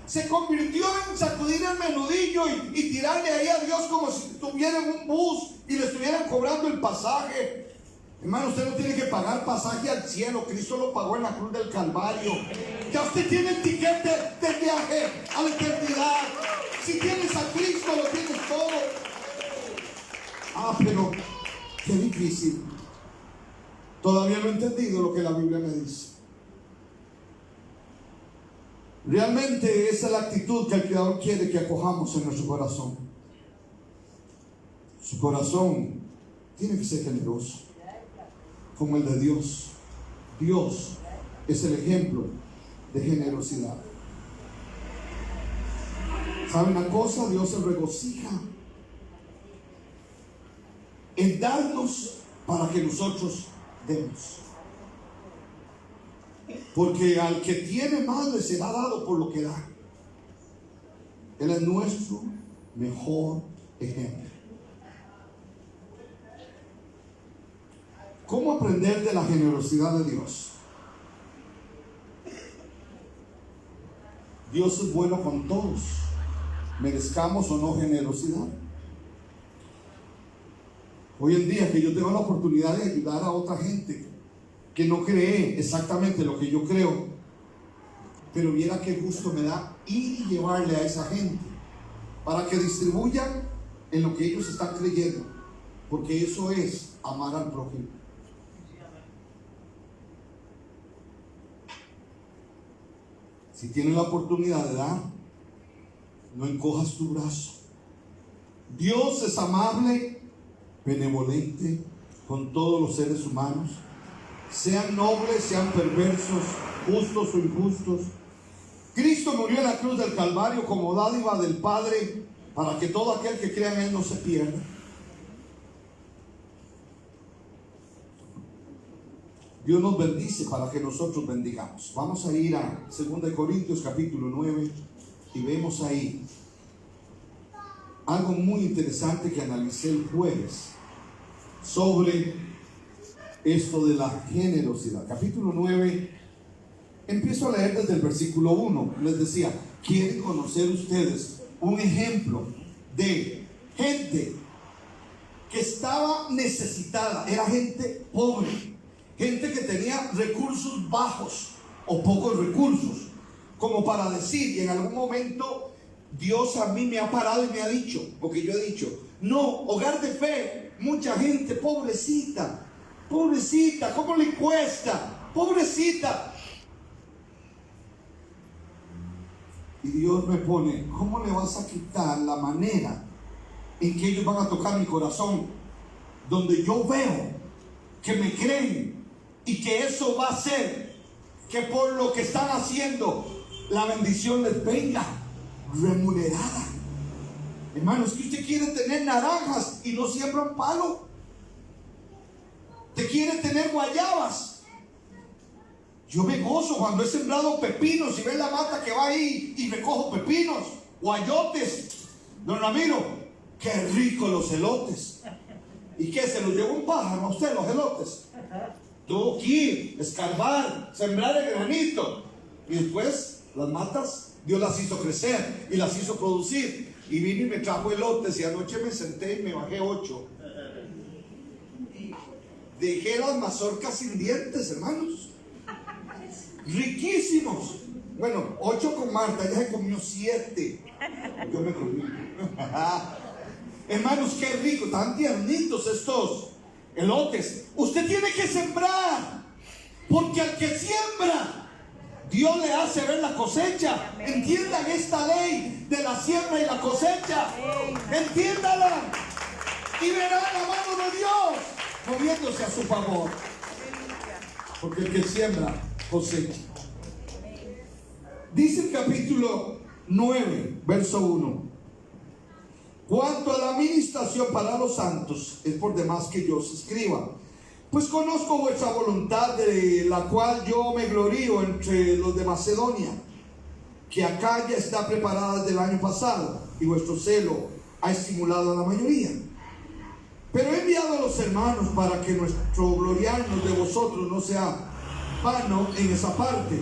se convirtió en sacudir el menudillo y tirarle ahí a Dios como si estuviera en un bus y le estuvieran cobrando el pasaje. Hermano, usted no tiene que pagar pasaje al cielo. Cristo lo pagó en la cruz del Calvario. Ya usted tiene el tiquete de viaje a la eternidad. Si tienes a Cristo, lo tienes todo. Pero qué difícil. Todavía no he entendido lo que la Biblia me dice. Realmente esa es la actitud que el Creador quiere que acojamos en nuestro corazón. Su corazón tiene que ser generoso, como el de Dios. Dios es el ejemplo de generosidad. ¿Sabe una cosa? Dios se regocija en darnos para que nosotros demos. Porque al que tiene más le será dado por lo que da. Él es nuestro mejor ejemplo. ¿Cómo aprender de la generosidad de Dios? Dios es bueno con todos, merezcamos o no generosidad. Hoy en día que yo tengo la oportunidad de ayudar a otra gente que no cree exactamente lo que yo creo, pero viera qué gusto me da ir y llevarle a esa gente para que distribuyan en lo que ellos están creyendo, porque eso es amar al prójimo. Si tienes la oportunidad de dar, no encojas tu brazo. Dios es amable, benevolente con todos los seres humanos, sean nobles, sean perversos, justos o injustos. Cristo murió en la cruz del Calvario como dádiva del Padre para que todo aquel que crea en Él no se pierda. Dios nos bendice para que nosotros bendigamos. Vamos a ir a 2 Corintios capítulo 9 y vemos ahí algo muy interesante que analicé el jueves sobre esto de la generosidad. Capítulo 9, empiezo a leer desde el versículo 1. Les decía, ¿quieren conocer ustedes un ejemplo de gente que estaba necesitada? Era gente pobre, gente que tenía recursos bajos o pocos recursos, como para decir, y en algún momento Dios a mí me ha parado y me ha dicho, porque yo he dicho, no, Hogar de Fe mucha gente, pobrecita, pobrecita, ¿cómo le cuesta? Pobrecita. Y Dios me pone, ¿cómo le vas a quitar la manera en que ellos van a tocar mi corazón? Donde yo veo que me creen y que eso va a hacer que por lo que están haciendo la bendición les venga remunerada. Hermanos, que usted quiere tener naranjas y no siembra un palo. Te quiere tener guayabas. Yo me gozo cuando he sembrado pepinos y ve la mata que va ahí y recojo pepinos, guayotes. Don Ramiro, qué rico los elotes. ¿Y qué? ¿Se los llevó un pájaro a usted los elotes? Tuvo que ir, escarbar, sembrar el granito. Y después las matas, Dios las hizo crecer y las hizo producir. Y vino y me trajo elotes y anoche me senté y me bajé 8. Dejé las mazorcas sin dientes, hermanos. Riquísimos. Bueno, 8 con Marta, ella se comió 7. Yo me comí. Hermanos, qué rico, tan tiernitos estos elotes. Usted tiene que sembrar, porque al que siembra, Dios le hace ver la cosecha. Entiendan esta ley de la siembra y la cosecha. Entiéndala y verán la mano de Dios moviéndose a su favor. Porque el que siembra, cosecha. Dice el capítulo 9, verso 1. Cuanto a la administración para los santos, es por demás que yo os escriba, pues conozco vuestra voluntad, de la cual yo me glorío entre los de Macedonia, que acá ya está preparada desde el año pasado, y vuestro celo ha estimulado a la mayoría. Pero he enviado a los hermanos para que nuestro gloriarnos de vosotros no sea vano en esa parte,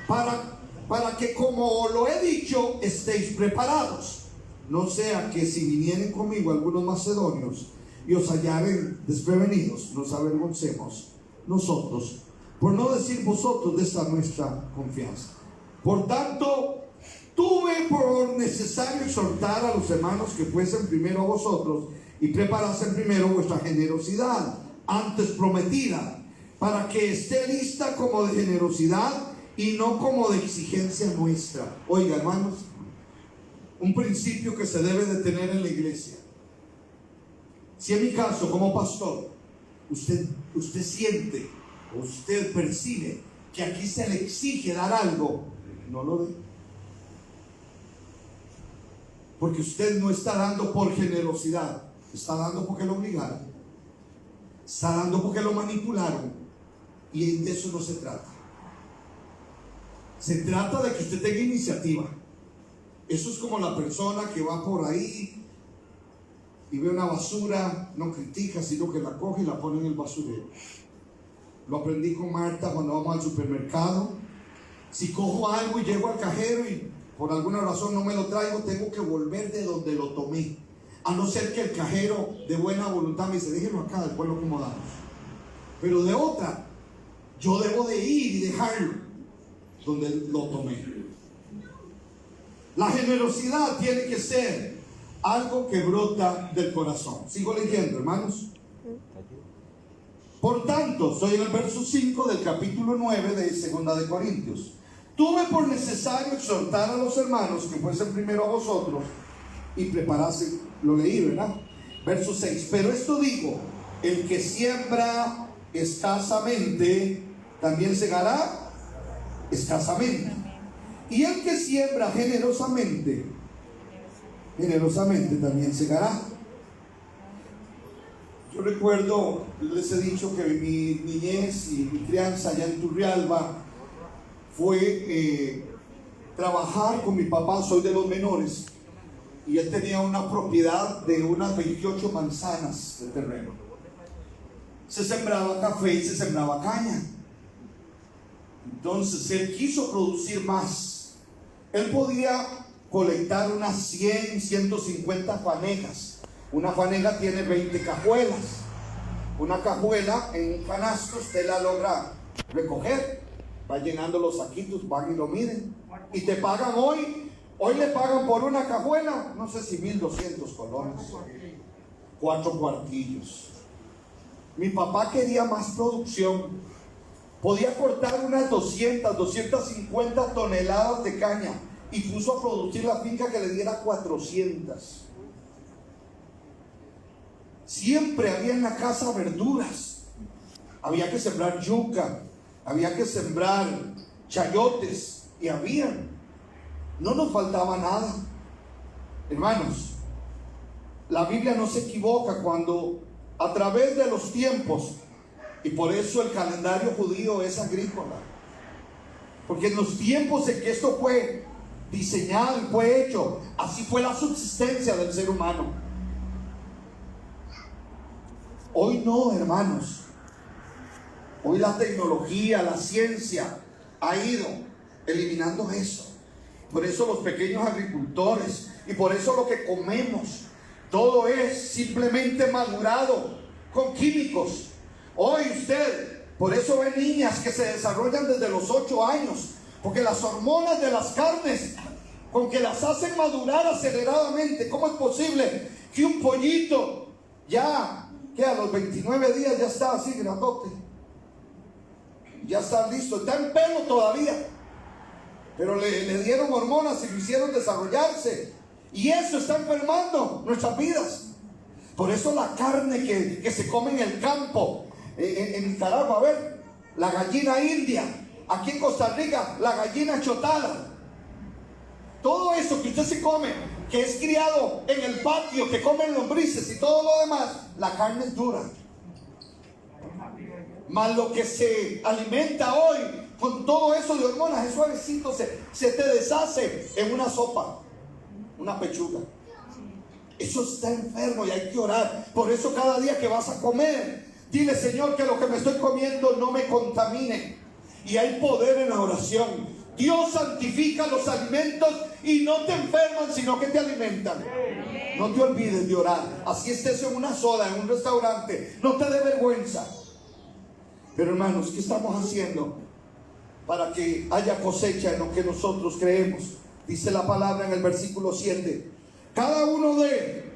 para que, como lo he dicho, estéis preparados. No sea que si vinieren conmigo algunos macedonios y os hallaren desprevenidos, nos avergoncemos nosotros, por no decir vosotros de esta nuestra confianza. Por tanto, tuve por necesario exhortar a los hermanos que fuesen primero a vosotros y preparasen primero vuestra generosidad, antes prometida, para que esté lista como de generosidad y no como de exigencia nuestra. Oiga, hermanos, un principio que se debe de tener en la iglesia. Si en mi caso como pastor usted siente, usted percibe que aquí se le exige dar algo, no lo dé, porque usted no está dando por generosidad, está dando porque lo obligaron, está dando porque lo manipularon, y de eso no se trata. Se trata de que usted tenga iniciativa. Eso es como la persona que va por ahí y ve una basura, no critica, sino que la coge y la pone en el basurero. Lo aprendí con Marta cuando vamos al supermercado. Si cojo algo y llego al cajero y por alguna razón no me lo traigo, tengo que volver de donde lo tomé. A no ser que el cajero de buena voluntad me dice, déjenlo acá, después lo acomodamos. Pero de otra, yo debo de ir y dejarlo donde lo tomé. La generosidad tiene que ser algo que brota del corazón. Sigo leyendo, hermanos. Por tanto, estoy en el verso 5 del capítulo 9 de 2 de Corintios. Tuve por necesario exhortar a los hermanos que fuesen primero a vosotros y preparasen. Lo leí, ¿verdad? Verso 6. Pero esto digo, el que siembra escasamente, también segará escasamente. Y el que siembra generosamente también segará. Yo recuerdo, les he dicho que mi niñez y mi crianza allá en Turrialba fue trabajar con mi papá. Soy de los menores, y él tenía una propiedad de unas 28 manzanas de terreno. Se sembraba café y se sembraba caña. Entonces él quiso producir más. Él podía colectar unas 100, 150 fanegas. Una fanega tiene 20 cajuelas. Una cajuela en un canasto usted la logra recoger. Va llenando los saquitos, van y lo miden. Y te pagan hoy le pagan por una cajuela, no sé si 1,200 colones. 4 cuartillos. Mi papá quería más producción. Podía cortar unas 250 toneladas de caña y puso a producir la finca que le diera 400. Siempre había en la casa verduras. Había que sembrar yuca, había que sembrar chayotes, y habían. No nos faltaba nada. Hermanos, la Biblia no se equivoca cuando a través de los tiempos, y por eso el calendario judío es agrícola, porque en los tiempos en que esto fue diseñado y fue hecho, así fue la subsistencia del ser humano. Hoy no, hermanos. Hoy la tecnología, la ciencia ha ido eliminando eso. Por eso los pequeños agricultores, y por eso lo que comemos, todo es simplemente madurado con químicos. Hoy usted, por eso ve niñas que se desarrollan desde los 8 años, porque las hormonas de las carnes, con que las hacen madurar aceleradamente. ¿Cómo es posible que un pollito ya, que a los 29 días ya está así grandote? Ya está listo, está en pelo todavía, pero le dieron hormonas y lo hicieron desarrollarse, y eso está enfermando nuestras vidas. Por eso la carne que se come en el campo, en Nicaragua, a ver, la gallina india, aquí en Costa Rica, la gallina chotada, todo eso que usted se come, que es criado en el patio, que comen lombrices y todo lo demás, la carne es dura. Más lo que se alimenta hoy con todo eso de hormonas es suavecito, se te deshace en una sopa, una pechuga. Eso está enfermo y hay que orar. Por eso cada día que vas a comer, dile: Señor, que lo que me estoy comiendo no me contamine. Y hay poder en la oración. Dios santifica los alimentos y no te enferman, sino que te alimentan. No te olvides de orar. Así estés en una soda, en un restaurante, no te dé vergüenza. Pero hermanos, ¿qué estamos haciendo para que haya cosecha en lo que nosotros creemos? Dice la palabra en el versículo 7: cada uno dé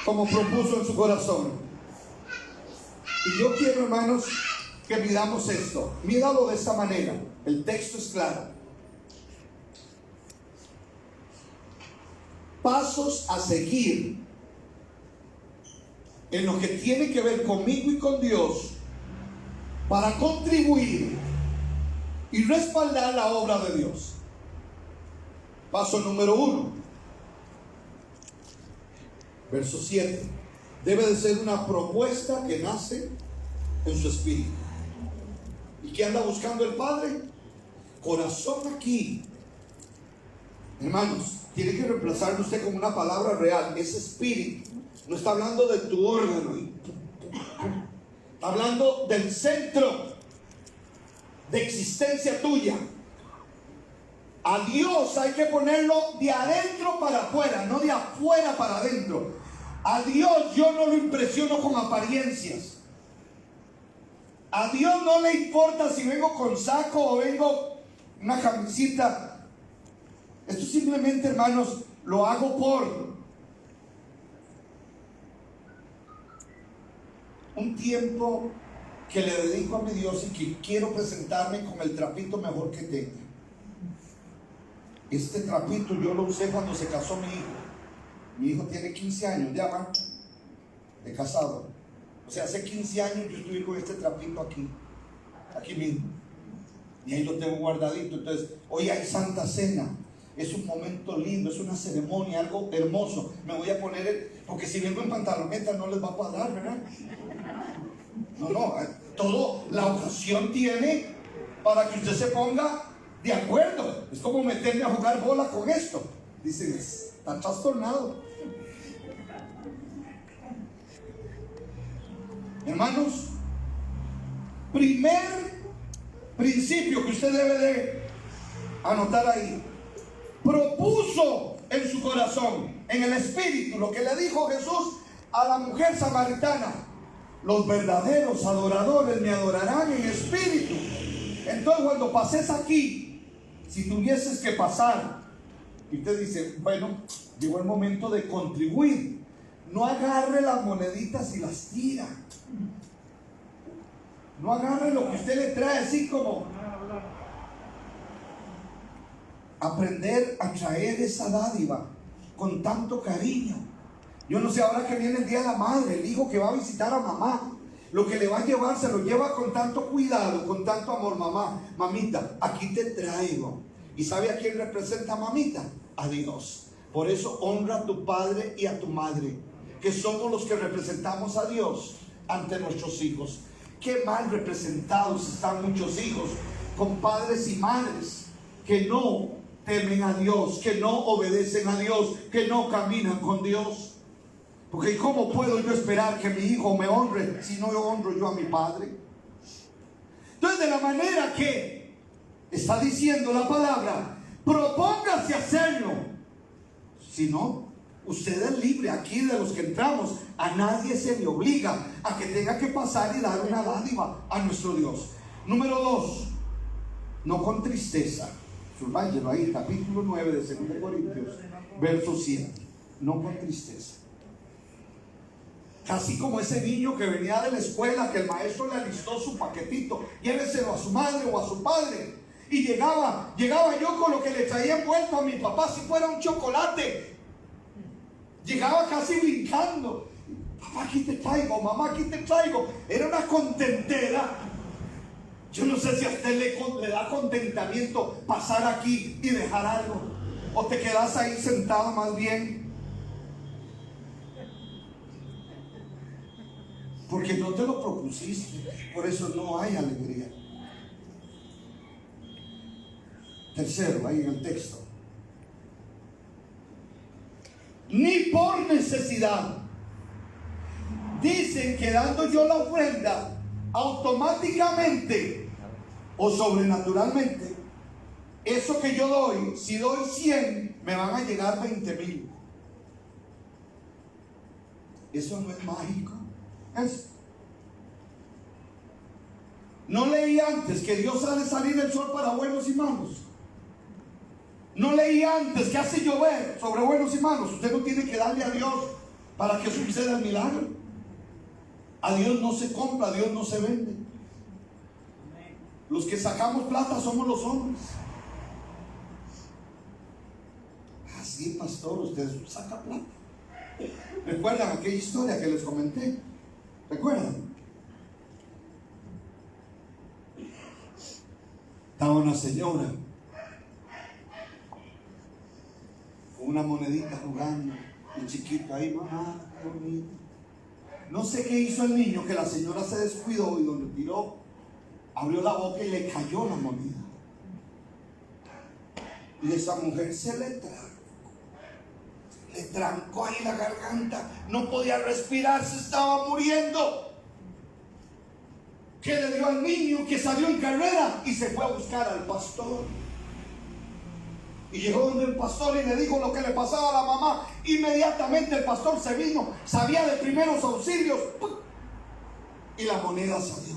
como propuso en su corazón. Y yo quiero, hermanos, que miramos esto. Míralo de esta manera. El texto es claro. Pasos a seguir en lo que tiene que ver conmigo y con Dios, para contribuir y respaldar la obra de Dios. Paso número 1, verso 7. Debe de ser una propuesta que nace en su espíritu. ¿Y qué anda buscando el Padre? Corazón aquí. Hermanos, tiene que reemplazarlo usted con una palabra real. Es espíritu. No está hablando de tu órgano, hablando del centro de existencia tuya. A Dios hay que ponerlo de adentro para afuera, no de afuera para adentro. A Dios yo no lo impresiono con apariencias. A Dios no le importa si vengo con saco o vengo una camisita. Esto simplemente, hermanos, lo hago por un tiempo que le dedico a mi Dios y que quiero presentarme con el trapito mejor que tenga. Este trapito yo lo usé cuando se casó mi hijo. Mi hijo tiene 15 años ya, ¿va? De casado. O sea, hace 15 años yo estuve con este trapito aquí mismo. Y ahí lo tengo guardadito. Entonces, hoy hay Santa Cena. Es un momento lindo, es una ceremonia, algo hermoso. Me voy a poner, porque si vengo en pantaloneta no les va a cuadrar, ¿verdad? No, todo la ocasión tiene para que usted se ponga de acuerdo. Es como meterme a jugar bola con esto. Dicen, está trastornado. Hermanos, primer principio que usted debe de anotar ahí: propuso en su corazón, en el espíritu, lo que le dijo Jesús a la mujer samaritana: los verdaderos adoradores me adorarán en espíritu. Entonces, cuando pases aquí, si tuvieses que pasar y usted dice: bueno, llegó el momento de contribuir, no agarre las moneditas y las tira. No agarre lo que usted le trae así como. Aprender a traer esa dádiva con tanto cariño. Yo no sé, ahora que viene el día de la madre, el hijo que va a visitar a mamá, lo que le va a llevar se lo lleva con tanto cuidado, con tanto amor. Mamá, mamita, aquí te traigo. ¿Y sabe a quién representa mamita? A Dios. Por eso honra a tu padre y a tu madre, que somos los que representamos a Dios ante nuestros hijos. Qué mal representados están muchos hijos con padres y madres que no temen a Dios, que no obedecen a Dios, que no caminan con Dios. Porque ¿cómo puedo yo esperar que mi hijo me honre si no honro yo a mi padre? Entonces, de la manera que está diciendo la palabra, propóngase hacerlo. Si no, usted es libre. Aquí de los que entramos, a nadie se le obliga a que tenga que pasar y dar una dádiva a nuestro Dios. Número 2, no con tristeza. Subrayelo ahí, capítulo 9 de 2 Corintios, verso 7. No con tristeza. Casi como ese niño que venía de la escuela, que el maestro le alistó su paquetito, lléveselo a su madre o a su padre. Y llegaba yo con lo que le traía envuelto a mi papá, si fuera un chocolate. Llegaba casi brincando. Papá, aquí te traigo, mamá, aquí te traigo. Era una contentera. Yo no sé si a usted le da contentamiento pasar aquí y dejar algo, o te quedas ahí sentado más bien, porque no te lo propusiste. Por eso no hay alegría. Tercero, ahí en el texto, ni por necesidad. Dicen que dando yo la ofrenda, automáticamente o sobrenaturalmente, eso que yo doy, si doy 100, me van a llegar 20,000. Eso no es mágico. No leí antes que Dios hace salir el sol para buenos y malos. No leí antes que hace llover sobre buenos y malos. Usted no tiene que darle a Dios para que suceda el milagro. A Dios no se compra, a Dios no se vende. Los que sacamos plata somos los hombres. Así, pastor, usted saca plata. ¿Recuerdan aquella historia que les comenté? ¿Recuerdan? Estaba una señora con una monedita jugando, un chiquito ahí, mamá, qué bonito. No sé qué hizo el niño, que la señora se descuidó y donde tiró, abrió la boca y le cayó la moneda. Y esa mujer se le trancó ahí la garganta, no podía respirar, se estaba muriendo. ¿Qué le dio al niño? Que salió en carrera y se fue a buscar al pastor. Y llegó donde el pastor y le dijo lo que le pasaba a la mamá. Inmediatamente el pastor se vino, sabía de primeros auxilios, y la moneda salió.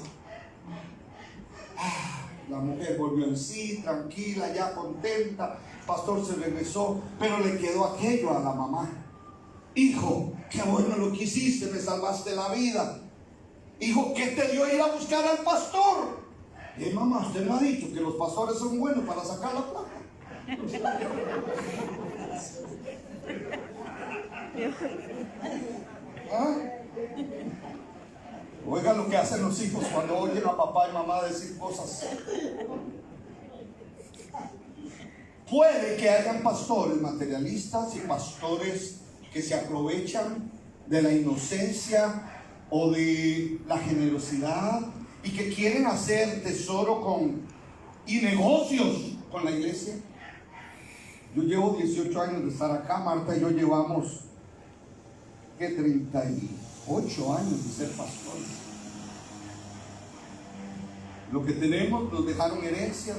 La mujer volvió en sí, tranquila, ya contenta. El pastor se regresó, pero le quedó aquello a la mamá. Hijo, qué bueno lo que hiciste, me salvaste la vida. Hijo, ¿qué te dio ir a buscar al pastor? Mamá, usted me ha dicho que los pastores son buenos para sacar la plata. ¿Ah? Oigan lo que hacen los hijos cuando oyen a papá y mamá decir cosas. Puede que hayan pastores materialistas y pastores que se aprovechan de la inocencia o de la generosidad y que quieren hacer tesoro y negocios con la iglesia. Yo llevo 18 años de estar acá, Marta y yo llevamos 38 años de ser pastores. Lo que tenemos nos dejaron herencia,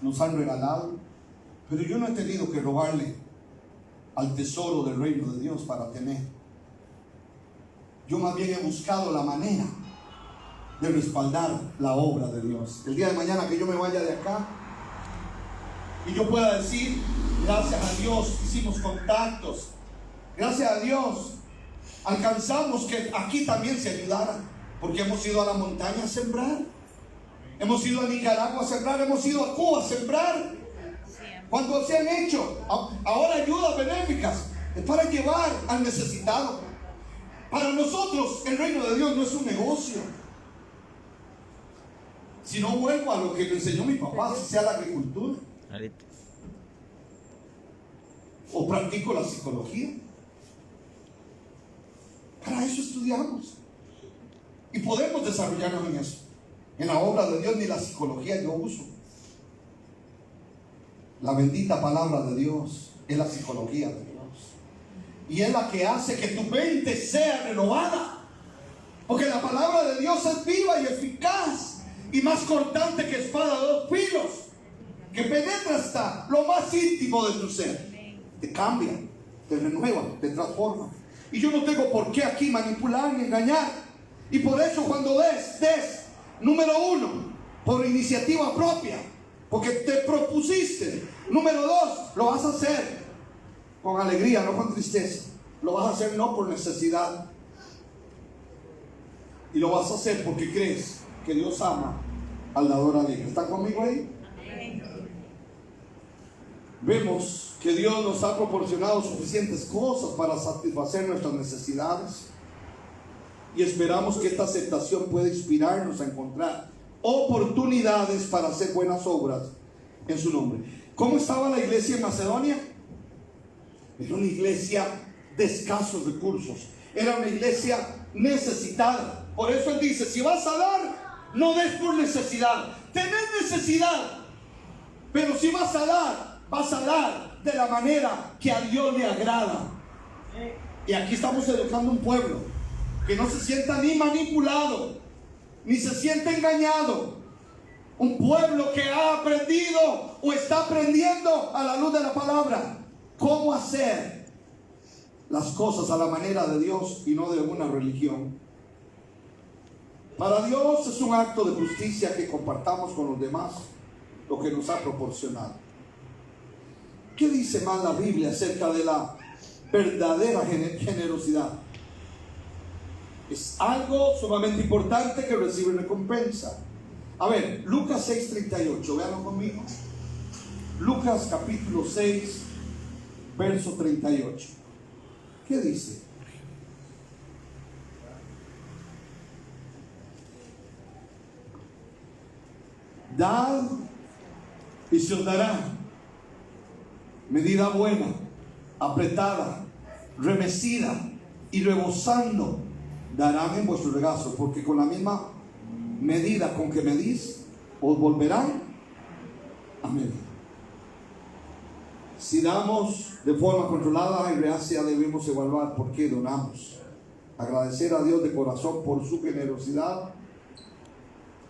nos han regalado, pero yo no he tenido que robarle al tesoro del reino de Dios para tener. Yo más bien he buscado la manera de respaldar la obra de Dios. El día de mañana que yo me vaya de acá y yo pueda decir, gracias a Dios hicimos contactos, gracias a Dios alcanzamos que aquí también se ayudara, porque hemos ido a la montaña a sembrar, hemos ido a Nicaragua a sembrar, hemos ido a Cuba a sembrar. Cuando se han hecho ahora ayudas benéficas, es para llevar al necesitado. Para nosotros el reino de Dios no es un negocio. Si no, vuelvo a lo que me enseñó mi papá, si sea la agricultura o practico la psicología. Para eso estudiamos y podemos desarrollarnos en eso. En la obra de Dios ni la psicología yo uso. La bendita palabra de Dios es la psicología de Dios, y es la que hace que tu mente sea renovada, porque la palabra de Dios es viva y eficaz y más cortante que espada de dos filos, que penetra hasta lo más íntimo de tu ser, te cambia, te renueva, te transforma. Y yo no tengo por qué aquí manipular ni engañar. Y por eso cuando des, número 1, por iniciativa propia, porque te propusiste. Número 2, lo vas a hacer con alegría, no con tristeza. Lo vas a hacer no por necesidad. Y lo vas a hacer porque crees que Dios ama al dador alegre. ¿Están conmigo ahí? Vemos que Dios nos ha proporcionado suficientes cosas para satisfacer nuestras necesidades, y esperamos que esta aceptación pueda inspirarnos a encontrar oportunidades para hacer buenas obras en su nombre. ¿Cómo estaba la iglesia en Macedonia? Era una iglesia de escasos recursos, era una iglesia necesitada. Por eso él dice, si vas a dar, no des por necesidad. Tenés necesidad, pero si vas a dar de la manera que a Dios le agrada. Y aquí estamos educando un pueblo que no se sienta ni manipulado, ni se siente engañado. Un pueblo que ha aprendido o está aprendiendo a la luz de la palabra cómo hacer las cosas a la manera de Dios y no de una religión. Para Dios es un acto de justicia que compartamos con los demás lo que nos ha proporcionado. ¿Qué dice más la Biblia acerca de la verdadera generosidad? Es algo sumamente importante que recibe recompensa. A ver, Lucas 6:38, véanlo conmigo. Lucas capítulo 6, verso 38. ¿Qué dice? Dad y se os dará. Medida buena, apretada, remecida y rebosando darán en vuestro regazo, porque con la misma medida con que medís, os volverán a medir. Si damos de forma controlada y reacia, debemos evaluar por qué donamos. Agradecer a Dios de corazón por su generosidad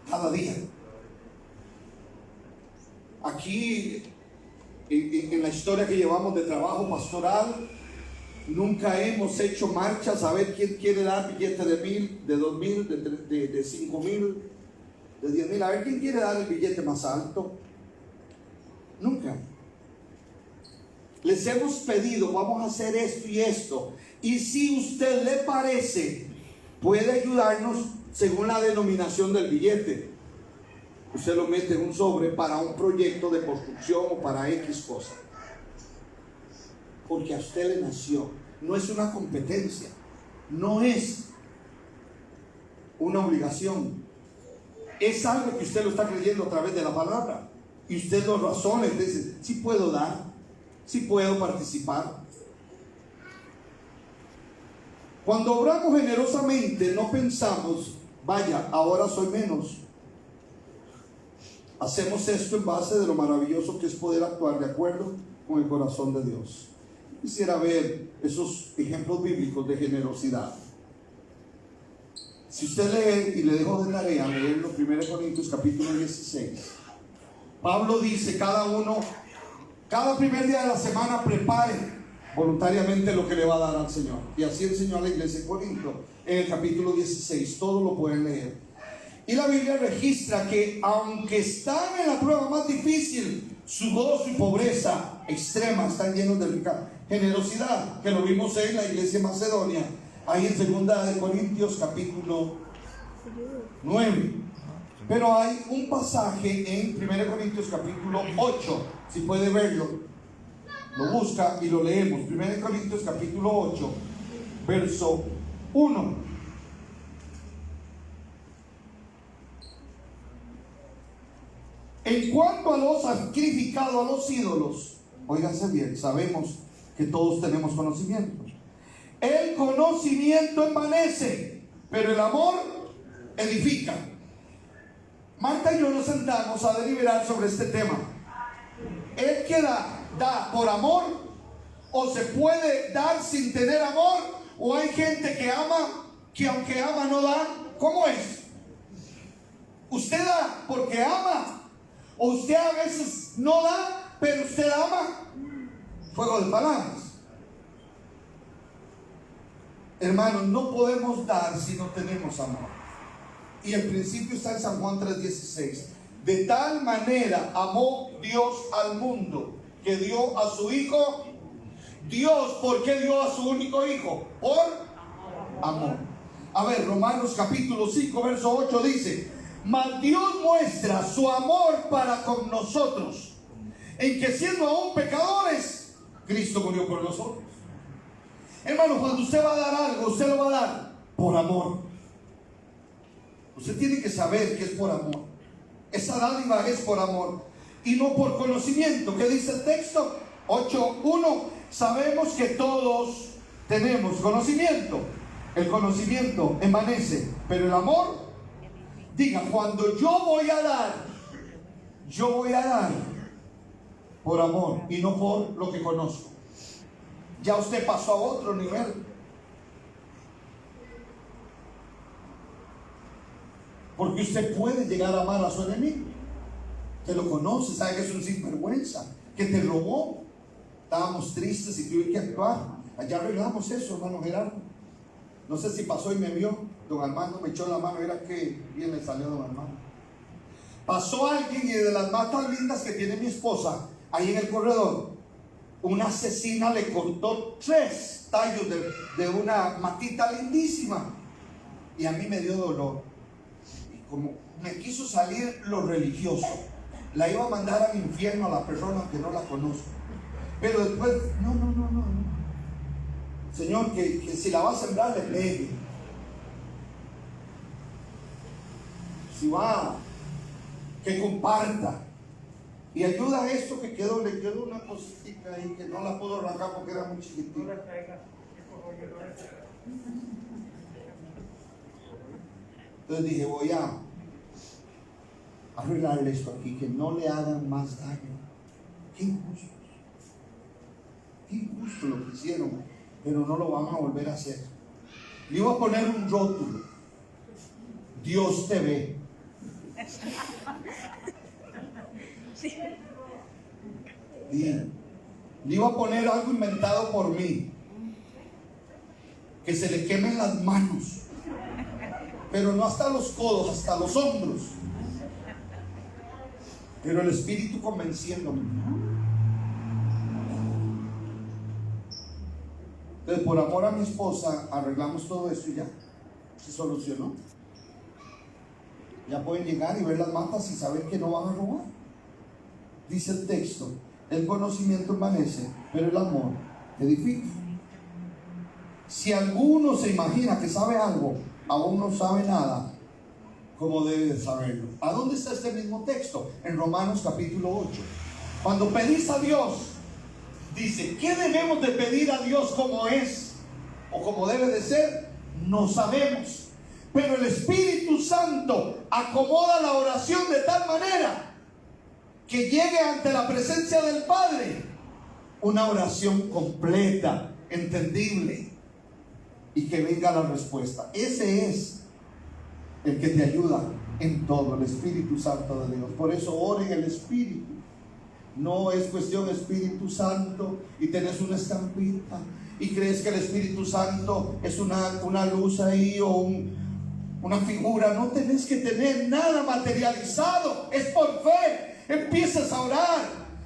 cada día. Aquí, en la historia que llevamos de trabajo pastoral, nunca hemos hecho marchas a ver quién quiere dar billete de 1,000, de 2,000, de 5,000, de 10,000. A ver quién quiere dar el billete más alto. Nunca. Les hemos pedido, vamos a hacer esto y esto. Y si usted le parece, puede ayudarnos según la denominación del billete. Usted lo mete en un sobre para un proyecto de construcción o para X cosa. Porque a usted le nació. No es una competencia, no es una obligación, es algo que usted lo está creyendo a través de la palabra, y usted lo razona y dice, sí puedo dar, sí puedo participar. Cuando obramos generosamente no pensamos, vaya, ahora soy menos. Hacemos esto en base de lo maravilloso que es poder actuar de acuerdo con el corazón de Dios. Quisiera ver esos ejemplos bíblicos de generosidad. Si usted lee, y le dejo de tarea leer los 1 Corintios capítulo 16, Pablo dice, cada primer día de la semana prepare voluntariamente lo que le va a dar al Señor. Y así enseñó a la iglesia de Corinto en el capítulo 16, todo lo pueden leer. Y la Biblia registra que aunque están en la prueba más difícil, su gozo y pobreza extrema están llenos de rica generosidad, que lo vimos en la iglesia de Macedonia. Ahí en 2 Corintios capítulo 9. Pero hay un pasaje en 1 Corintios capítulo 8. Si puede verlo, lo busca y lo leemos. 1 Corintios capítulo 8, verso 1. En cuanto a lo sacrificado a los ídolos, óigase bien, sabemos que todos tenemos conocimiento. El conocimiento envanece, pero el amor edifica. Marta y yo nos sentamos a deliberar sobre este tema. ¿El que da por amor? ¿O se puede dar sin tener amor? ¿O hay gente que ama, que aunque ama no da? ¿Cómo es? ¿Usted da porque ama? ¿O usted a veces no da, pero usted ama? Juego de palabras. Hermanos, no podemos dar si no tenemos amor. Y el principio está en San Juan 3:16. De tal manera amó Dios al mundo, que dio a su Hijo. Dios, ¿por qué dio a su único Hijo? Por amor. A ver, Romanos capítulo 5, verso 8 dice: mas Dios muestra su amor para con nosotros, en que siendo aún pecadores, Cristo murió por nosotros. Hermano, cuando usted va a dar algo, usted lo va a dar por amor. Usted tiene que saber que es por amor. Esa dádiva es por amor y no por conocimiento. ¿Qué dice el texto? 8:1. Sabemos que todos tenemos conocimiento. El conocimiento envanece, pero el amor, diga, cuando yo voy a dar por amor y no por lo que conozco. Ya usted pasó a otro nivel. Porque usted puede llegar a amar a su enemigo. Usted lo conoce, sabe que es un sinvergüenza, que te robó. Estábamos tristes y tuve que actuar. Allá arreglamos eso, hermano Gerardo. No sé si pasó y me vio. Don Armando me echó la mano. Era que bien le salió don Armando. Pasó alguien y de las matas lindas que tiene mi esposa, ahí en el corredor, una asesina le cortó 3 tallos de una matita lindísima. Y a mí me dio dolor. Y como me quiso salir lo religioso, la iba a mandar al infierno a la persona que no la conozco. Pero después, no. Señor, que si la va a sembrar, le pegue. Si va, que comparta. Y ayuda a esto que quedó, le quedó una cosita ahí que no la pudo arrancar porque era muy chiquitita. Entonces dije, voy a arreglarle esto aquí, que no le hagan más daño. Qué injusto. Qué injusto lo que hicieron, pero no lo van a volver a hacer. Le iba a poner un rótulo: Dios te ve. Y le iba a poner algo inventado por mí, que se le quemen las manos, pero no hasta los codos, hasta los hombros, pero el Espíritu convenciéndome. Entonces, por amor a mi esposa, arreglamos todo esto y ya se solucionó. Ya pueden llegar y ver las matas y saber que no van a robar. Dice el texto: el conocimiento envanece, pero el amor edifica. Si alguno se imagina que sabe algo, aún no sabe nada, como debe saberlo. ¿A dónde está este mismo texto? En Romanos capítulo 8. Cuando pedís a Dios, dice, ¿qué debemos de pedir a Dios como es o como debe de ser? No sabemos. Pero el Espíritu Santo acomoda la oración de tal manera que llegue ante la presencia del Padre una oración completa, entendible, y que venga la respuesta. Ese es el que te ayuda en todo, el Espíritu Santo de Dios. Por eso ora en el Espíritu. No es cuestión Espíritu Santo y tenés una estampita y crees que el Espíritu Santo es una luz ahí o una figura. No tenés que tener nada materializado, es por fe. Empiezas a orar: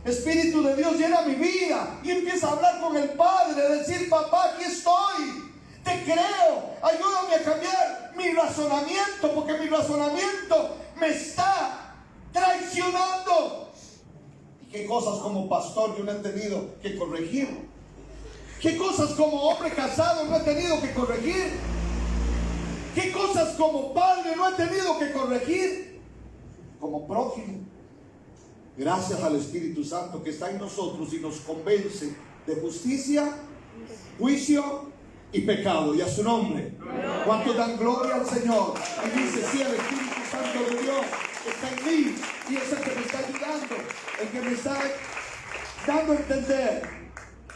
Espíritu de Dios, llena mi vida, y empieza a hablar con el Padre, decir: papá, aquí estoy, Te creo. Ayúdame a cambiar mi razonamiento, porque mi razonamiento me está traicionando. ¿Y qué cosas como pastor yo no he tenido que corregir? ¿Qué cosas como hombre casado no he tenido que corregir? ¿Qué cosas como padre no he tenido que corregir? Como prójimo. Gracias al Espíritu Santo que está en nosotros y nos convence de justicia, juicio y pecado. Y a su nombre. ¿Cuántos dan gloria al Señor? Y dice, sí, el Espíritu Santo de Dios está en mí y es el que me está ayudando, el que me está dando a entender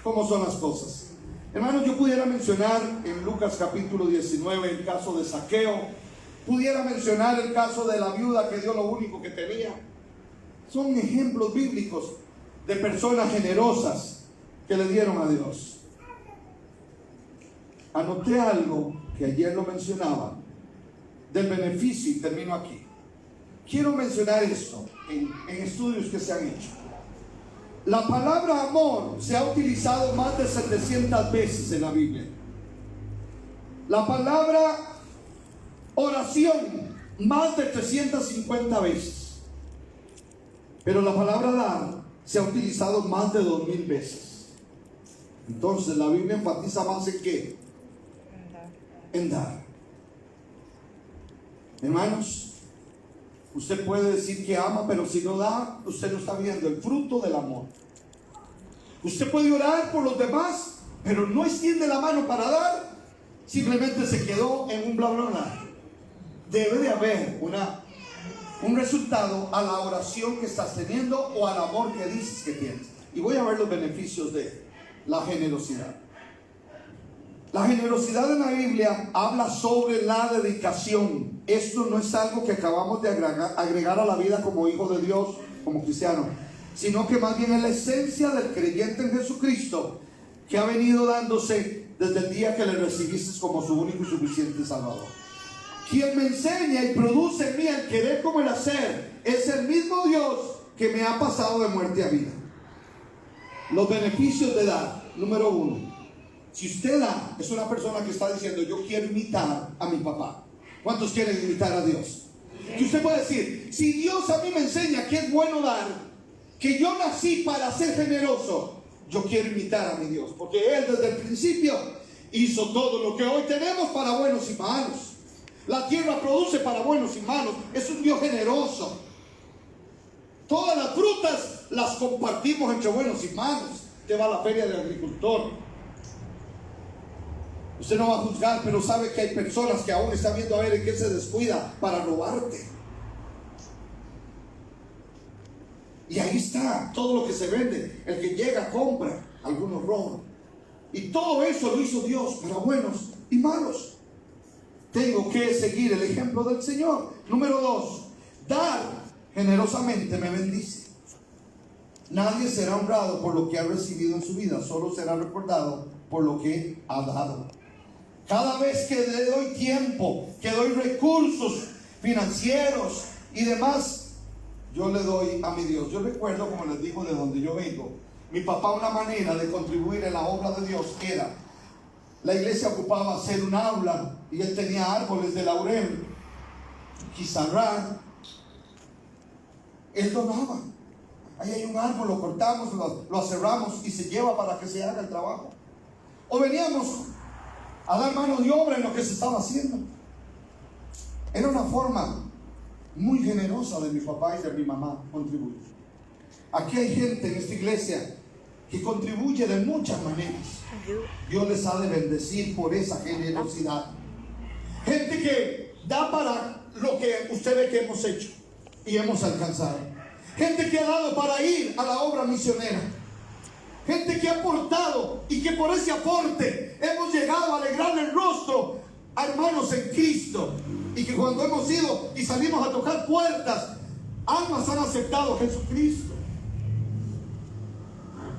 cómo son las cosas. Hermanos, yo pudiera mencionar en Lucas capítulo 19 el caso de Zaqueo, pudiera mencionar el caso de la viuda que dio lo único que tenía. Son ejemplos bíblicos de personas generosas que le dieron a Dios. Anoté algo que ayer lo mencionaba del beneficio y termino aquí. Quiero mencionar esto en estudios que se han hecho. La palabra amor se ha utilizado más de 700 veces en la Biblia. La palabra oración más de 350 veces. Pero la palabra dar se ha utilizado más de 2000 veces. Entonces la Biblia enfatiza más en ¿qué? En dar. Hermanos, usted puede decir que ama, pero si no da, usted no está viendo el fruto del amor. Usted puede orar por los demás, pero no extiende la mano para dar, simplemente se quedó en un bla bla bla. Debe de haber un resultado a la oración que estás teniendo o al amor que dices que tienes. Y voy a ver los beneficios de la generosidad. La generosidad en la Biblia habla sobre la dedicación. Esto no es algo que acabamos de agregar a la vida como hijo de Dios, como cristiano, sino que más bien es la esencia del creyente en Jesucristo, que ha venido dándose desde el día que le recibiste como su único y suficiente Salvador. Quien me enseña y produce en mí el querer como el hacer es el mismo Dios que me ha pasado de muerte a vida. Los beneficios de dar. Número 1. Si usted da, es una persona que está diciendo, yo quiero imitar a mi papá. ¿Cuántos quieren imitar a Dios? Y usted puede decir, si Dios a mí me enseña que es bueno dar, que yo nací para ser generoso, yo quiero imitar a mi Dios, porque Él desde el principio hizo todo lo que hoy tenemos para buenos y malos. La tierra produce para buenos y malos. Es un Dios generoso. Todas las frutas las compartimos entre buenos y malos. Usted va a la feria del agricultor. Usted no va a juzgar, pero sabe que hay personas que aún están viendo a ver en qué se descuida para robarte. Y ahí está todo lo que se vende. El que llega compra, algunos roban. Y todo eso lo hizo Dios para buenos y malos. Tengo que seguir el ejemplo del Señor. Número 2, dar generosamente me bendice. Nadie será honrado por lo que ha recibido en su vida, solo será recordado por lo que ha dado. Cada vez que le doy tiempo, que doy recursos financieros y demás, yo le doy a mi Dios. Yo recuerdo, como les digo, de donde yo vengo, mi papá, una manera de contribuir en la obra de Dios era, la iglesia ocupaba hacer un aula y él tenía árboles de laurel, quizarrán. Él donaba. Ahí hay un árbol, lo cortamos, lo aserramos y se lleva para que se haga el trabajo. O veníamos a dar mano de obra en lo que se estaba haciendo. Era una forma muy generosa de mi papá y de mi mamá contribuir. Aquí hay gente en esta iglesia que contribuye de muchas maneras. Dios les ha de bendecir por esa generosidad. Gente que da para lo que usted ve que hemos hecho y hemos alcanzado. Gente que ha dado para ir a la obra misionera. Gente que ha aportado y que por ese aporte hemos llegado a alegrarle el rostro a hermanos en Cristo. Y que cuando hemos ido y salimos a tocar puertas, almas han aceptado a Jesucristo.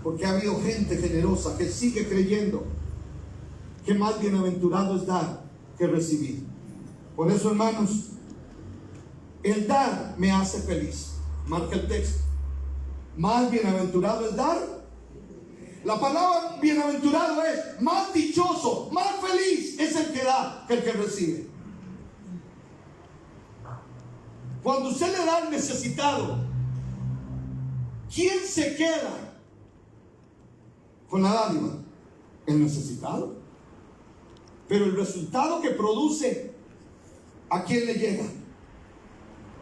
Porque ha habido gente generosa que sigue creyendo que más bienaventurado es dar que recibir. Por eso, hermanos, el dar me hace feliz. Marca el texto. Más bienaventurado es dar La palabra bienaventurado es más dichoso, más feliz es el que da que el que recibe. Cuando usted le da al necesitado, ¿quién se queda con la dádiva? El necesitado. Pero el resultado que produce, ¿a quién le llega?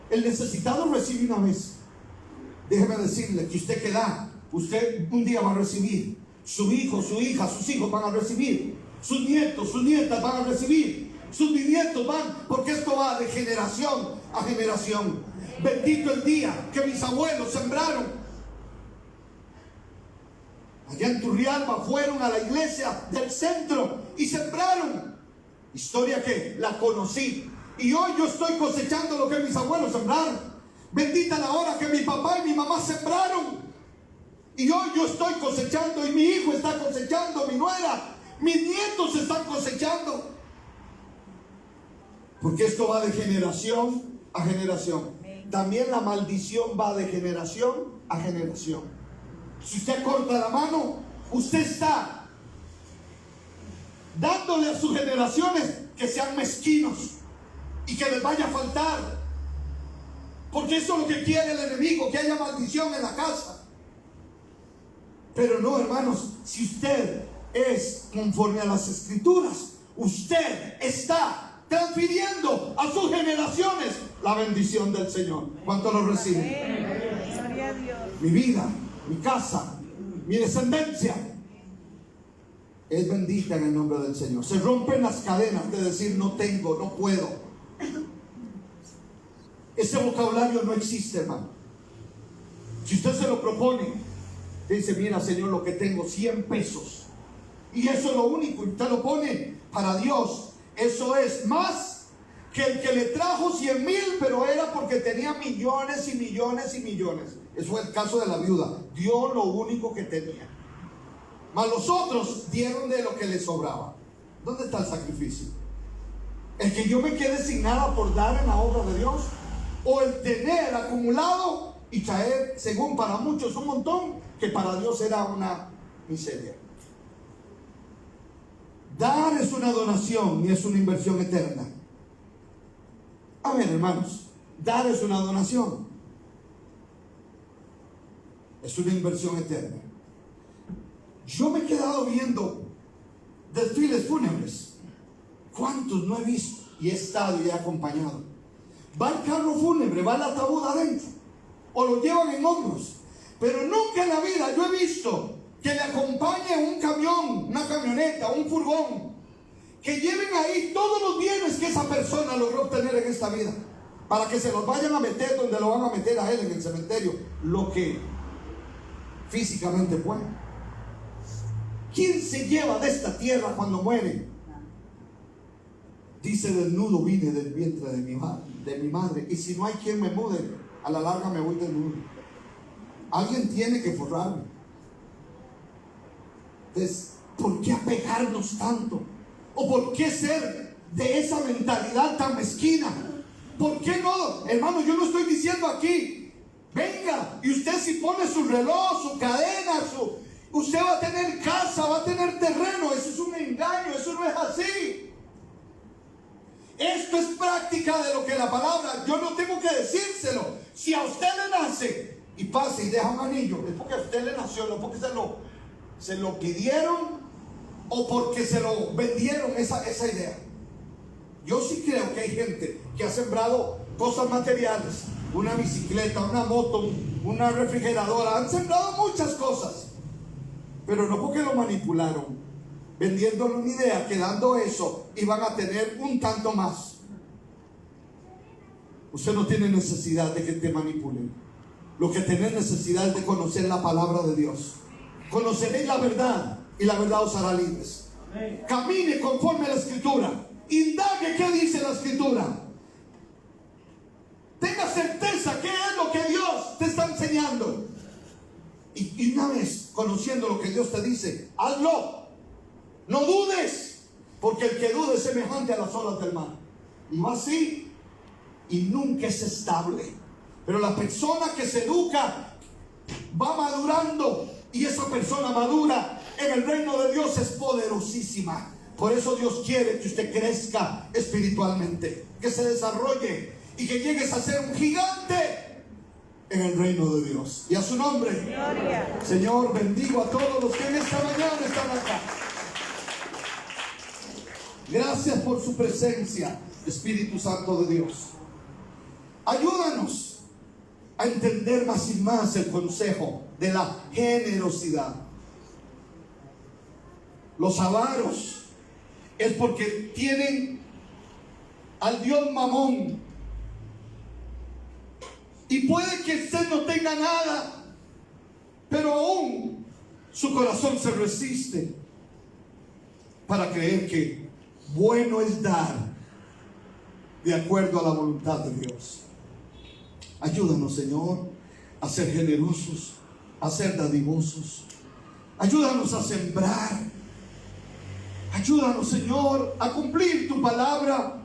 El necesitado recibe una vez. Déjeme decirle que usted que da, usted un día va a recibir. Su hijo, su hija, sus hijos van a recibir. Sus nietos, sus nietas van a recibir. Sus bisnietos van, porque esto va de generación a generación. Bendito el día que mis abuelos sembraron. Allá en Turrialba fueron a la iglesia del centro y sembraron. Historia que la conocí. Y hoy yo estoy cosechando lo que mis abuelos sembraron. Bendita la hora que mi papá y mi mamá sembraron. Y hoy yo estoy cosechando y mi hijo está cosechando, mi nuera, mis nietos están cosechando. Porque esto va de generación a generación. También la maldición va de generación a generación. Si usted corta la mano, usted está dándole a sus generaciones que sean mezquinos y que les vaya a faltar. Porque eso es lo que quiere el enemigo, que haya maldición en la casa. Pero no, hermanos, si usted es conforme a las escrituras, usted está transfiriendo a sus generaciones la bendición del Señor. ¿Cuánto lo reciben? Gloria a Dios. Mi vida, mi casa, mi descendencia es bendita en el nombre del Señor. Se rompen las cadenas de decir no tengo, no puedo. Ese vocabulario no existe, hermano. Si usted se lo propone, dice, mira, Señor, lo que tengo, 100 pesos. Y eso es lo único, y usted lo pone para Dios. Eso es más que el que le trajo 100,000, pero era porque tenía millones y millones y millones. Eso fue el caso de la viuda. Dio lo único que tenía. Mas los otros dieron de lo que les sobraba. ¿Dónde está el sacrificio? El que yo me quede sin nada por dar en la obra de Dios, o el tener acumulado y traer, según para muchos un montón, que para Dios era una miseria. Dar es una donación y es una inversión eterna. A ver, hermanos, dar es una donación, es una inversión eterna. Yo me he quedado viendo desfiles fúnebres. ¿Cuántos no he visto? Y he estado y he acompañado. Va el carro fúnebre, va el ataúd adentro, o lo llevan en hombros. Pero nunca en la vida yo he visto que le acompañe un camión, una camioneta, un furgón, que lleven ahí todos los bienes que esa persona logró obtener en esta vida, para que se los vayan a meter donde lo van a meter a él, en el cementerio, lo que físicamente puede. ¿Quién se lleva de esta tierra cuando muere? Dice, desnudo vine del vientre de mi madre, y si no hay quien me mude, a la larga me voy desnudo. Alguien tiene que forrarme. Entonces, ¿por qué apegarnos tanto? ¿O por qué ser de esa mentalidad tan mezquina? ¿Por qué no? Hermano, yo no estoy diciendo aquí, venga, y usted si pone su reloj, su cadena, usted va a tener casa, va a tener terreno. Eso es un engaño, eso no es así. Esto es práctica de lo que la palabra, yo no tengo que decírselo. Si a usted le nace y pasa y deja un anillo, es porque a usted le nació, no porque se lo pidieron o porque se lo vendieron esa idea. Yo sí creo que hay gente que ha sembrado cosas materiales, una bicicleta, una moto, una refrigeradora, han sembrado muchas cosas, pero no porque lo manipularon, vendiéndole una idea que dando eso iban a tener un tanto más. Usted no tiene necesidad de que te manipulen. Lo que tiene necesidad es de conocer la palabra de Dios. Conoceréis la verdad y la verdad os hará libres. Camine conforme a la escritura. Indague qué dice la escritura. Tenga certeza qué es lo que Dios te está enseñando. Y una vez conociendo lo que Dios te dice, hazlo. No dudes, porque el que dude es semejante a las olas del mar. Y va así y nunca es estable. Pero la persona que se educa va madurando Y esa persona madura en el reino de Dios es poderosísima. Por eso Dios quiere que usted crezca espiritualmente, que se desarrolle y que llegues a ser un gigante en el reino de Dios. Y a su nombre, Gloria. Señor, bendigo a todos los que en esta mañana están acá. Gracias por su presencia, Espíritu Santo de Dios. Ayúdanos a entender más y más el consejo de la generosidad. Los avaros es porque tienen al Dios Mamón. Y puede que usted no tenga nada, pero aún su corazón se resiste para creer que bueno es dar de acuerdo a la voluntad de Dios. Ayúdanos, Señor, a ser generosos, a ser dadivosos. Ayúdanos a sembrar. Ayúdanos, Señor, a cumplir tu palabra.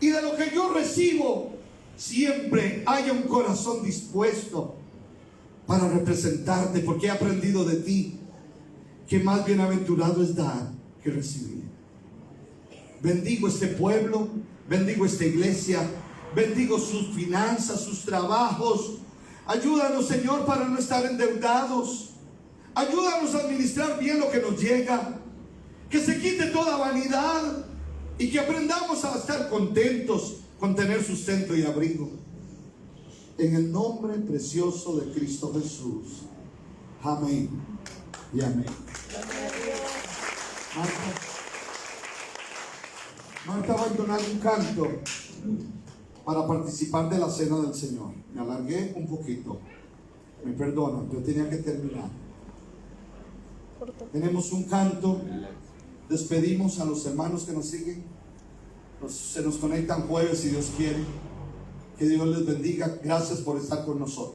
Y de lo que yo recibo, siempre haya un corazón dispuesto para representarte, porque he aprendido de ti que más bienaventurado es dar que recibir. Bendigo este pueblo, bendigo esta iglesia, bendigo sus finanzas, sus trabajos. Ayúdanos, Señor, para no estar endeudados. Ayúdanos a administrar bien lo que nos llega. Que se quite toda vanidad y que aprendamos a estar contentos con tener sustento y abrigo. En el nombre precioso de Cristo Jesús. Amén y amén. Marta va a entonar un canto para participar de la cena del Señor. Me alargué un poquito. Me perdonan, yo tenía que terminar. Tenemos un canto. Despedimos a los hermanos que nos siguen. Se nos conectan jueves si Dios quiere. Que Dios les bendiga. Gracias por estar con nosotros.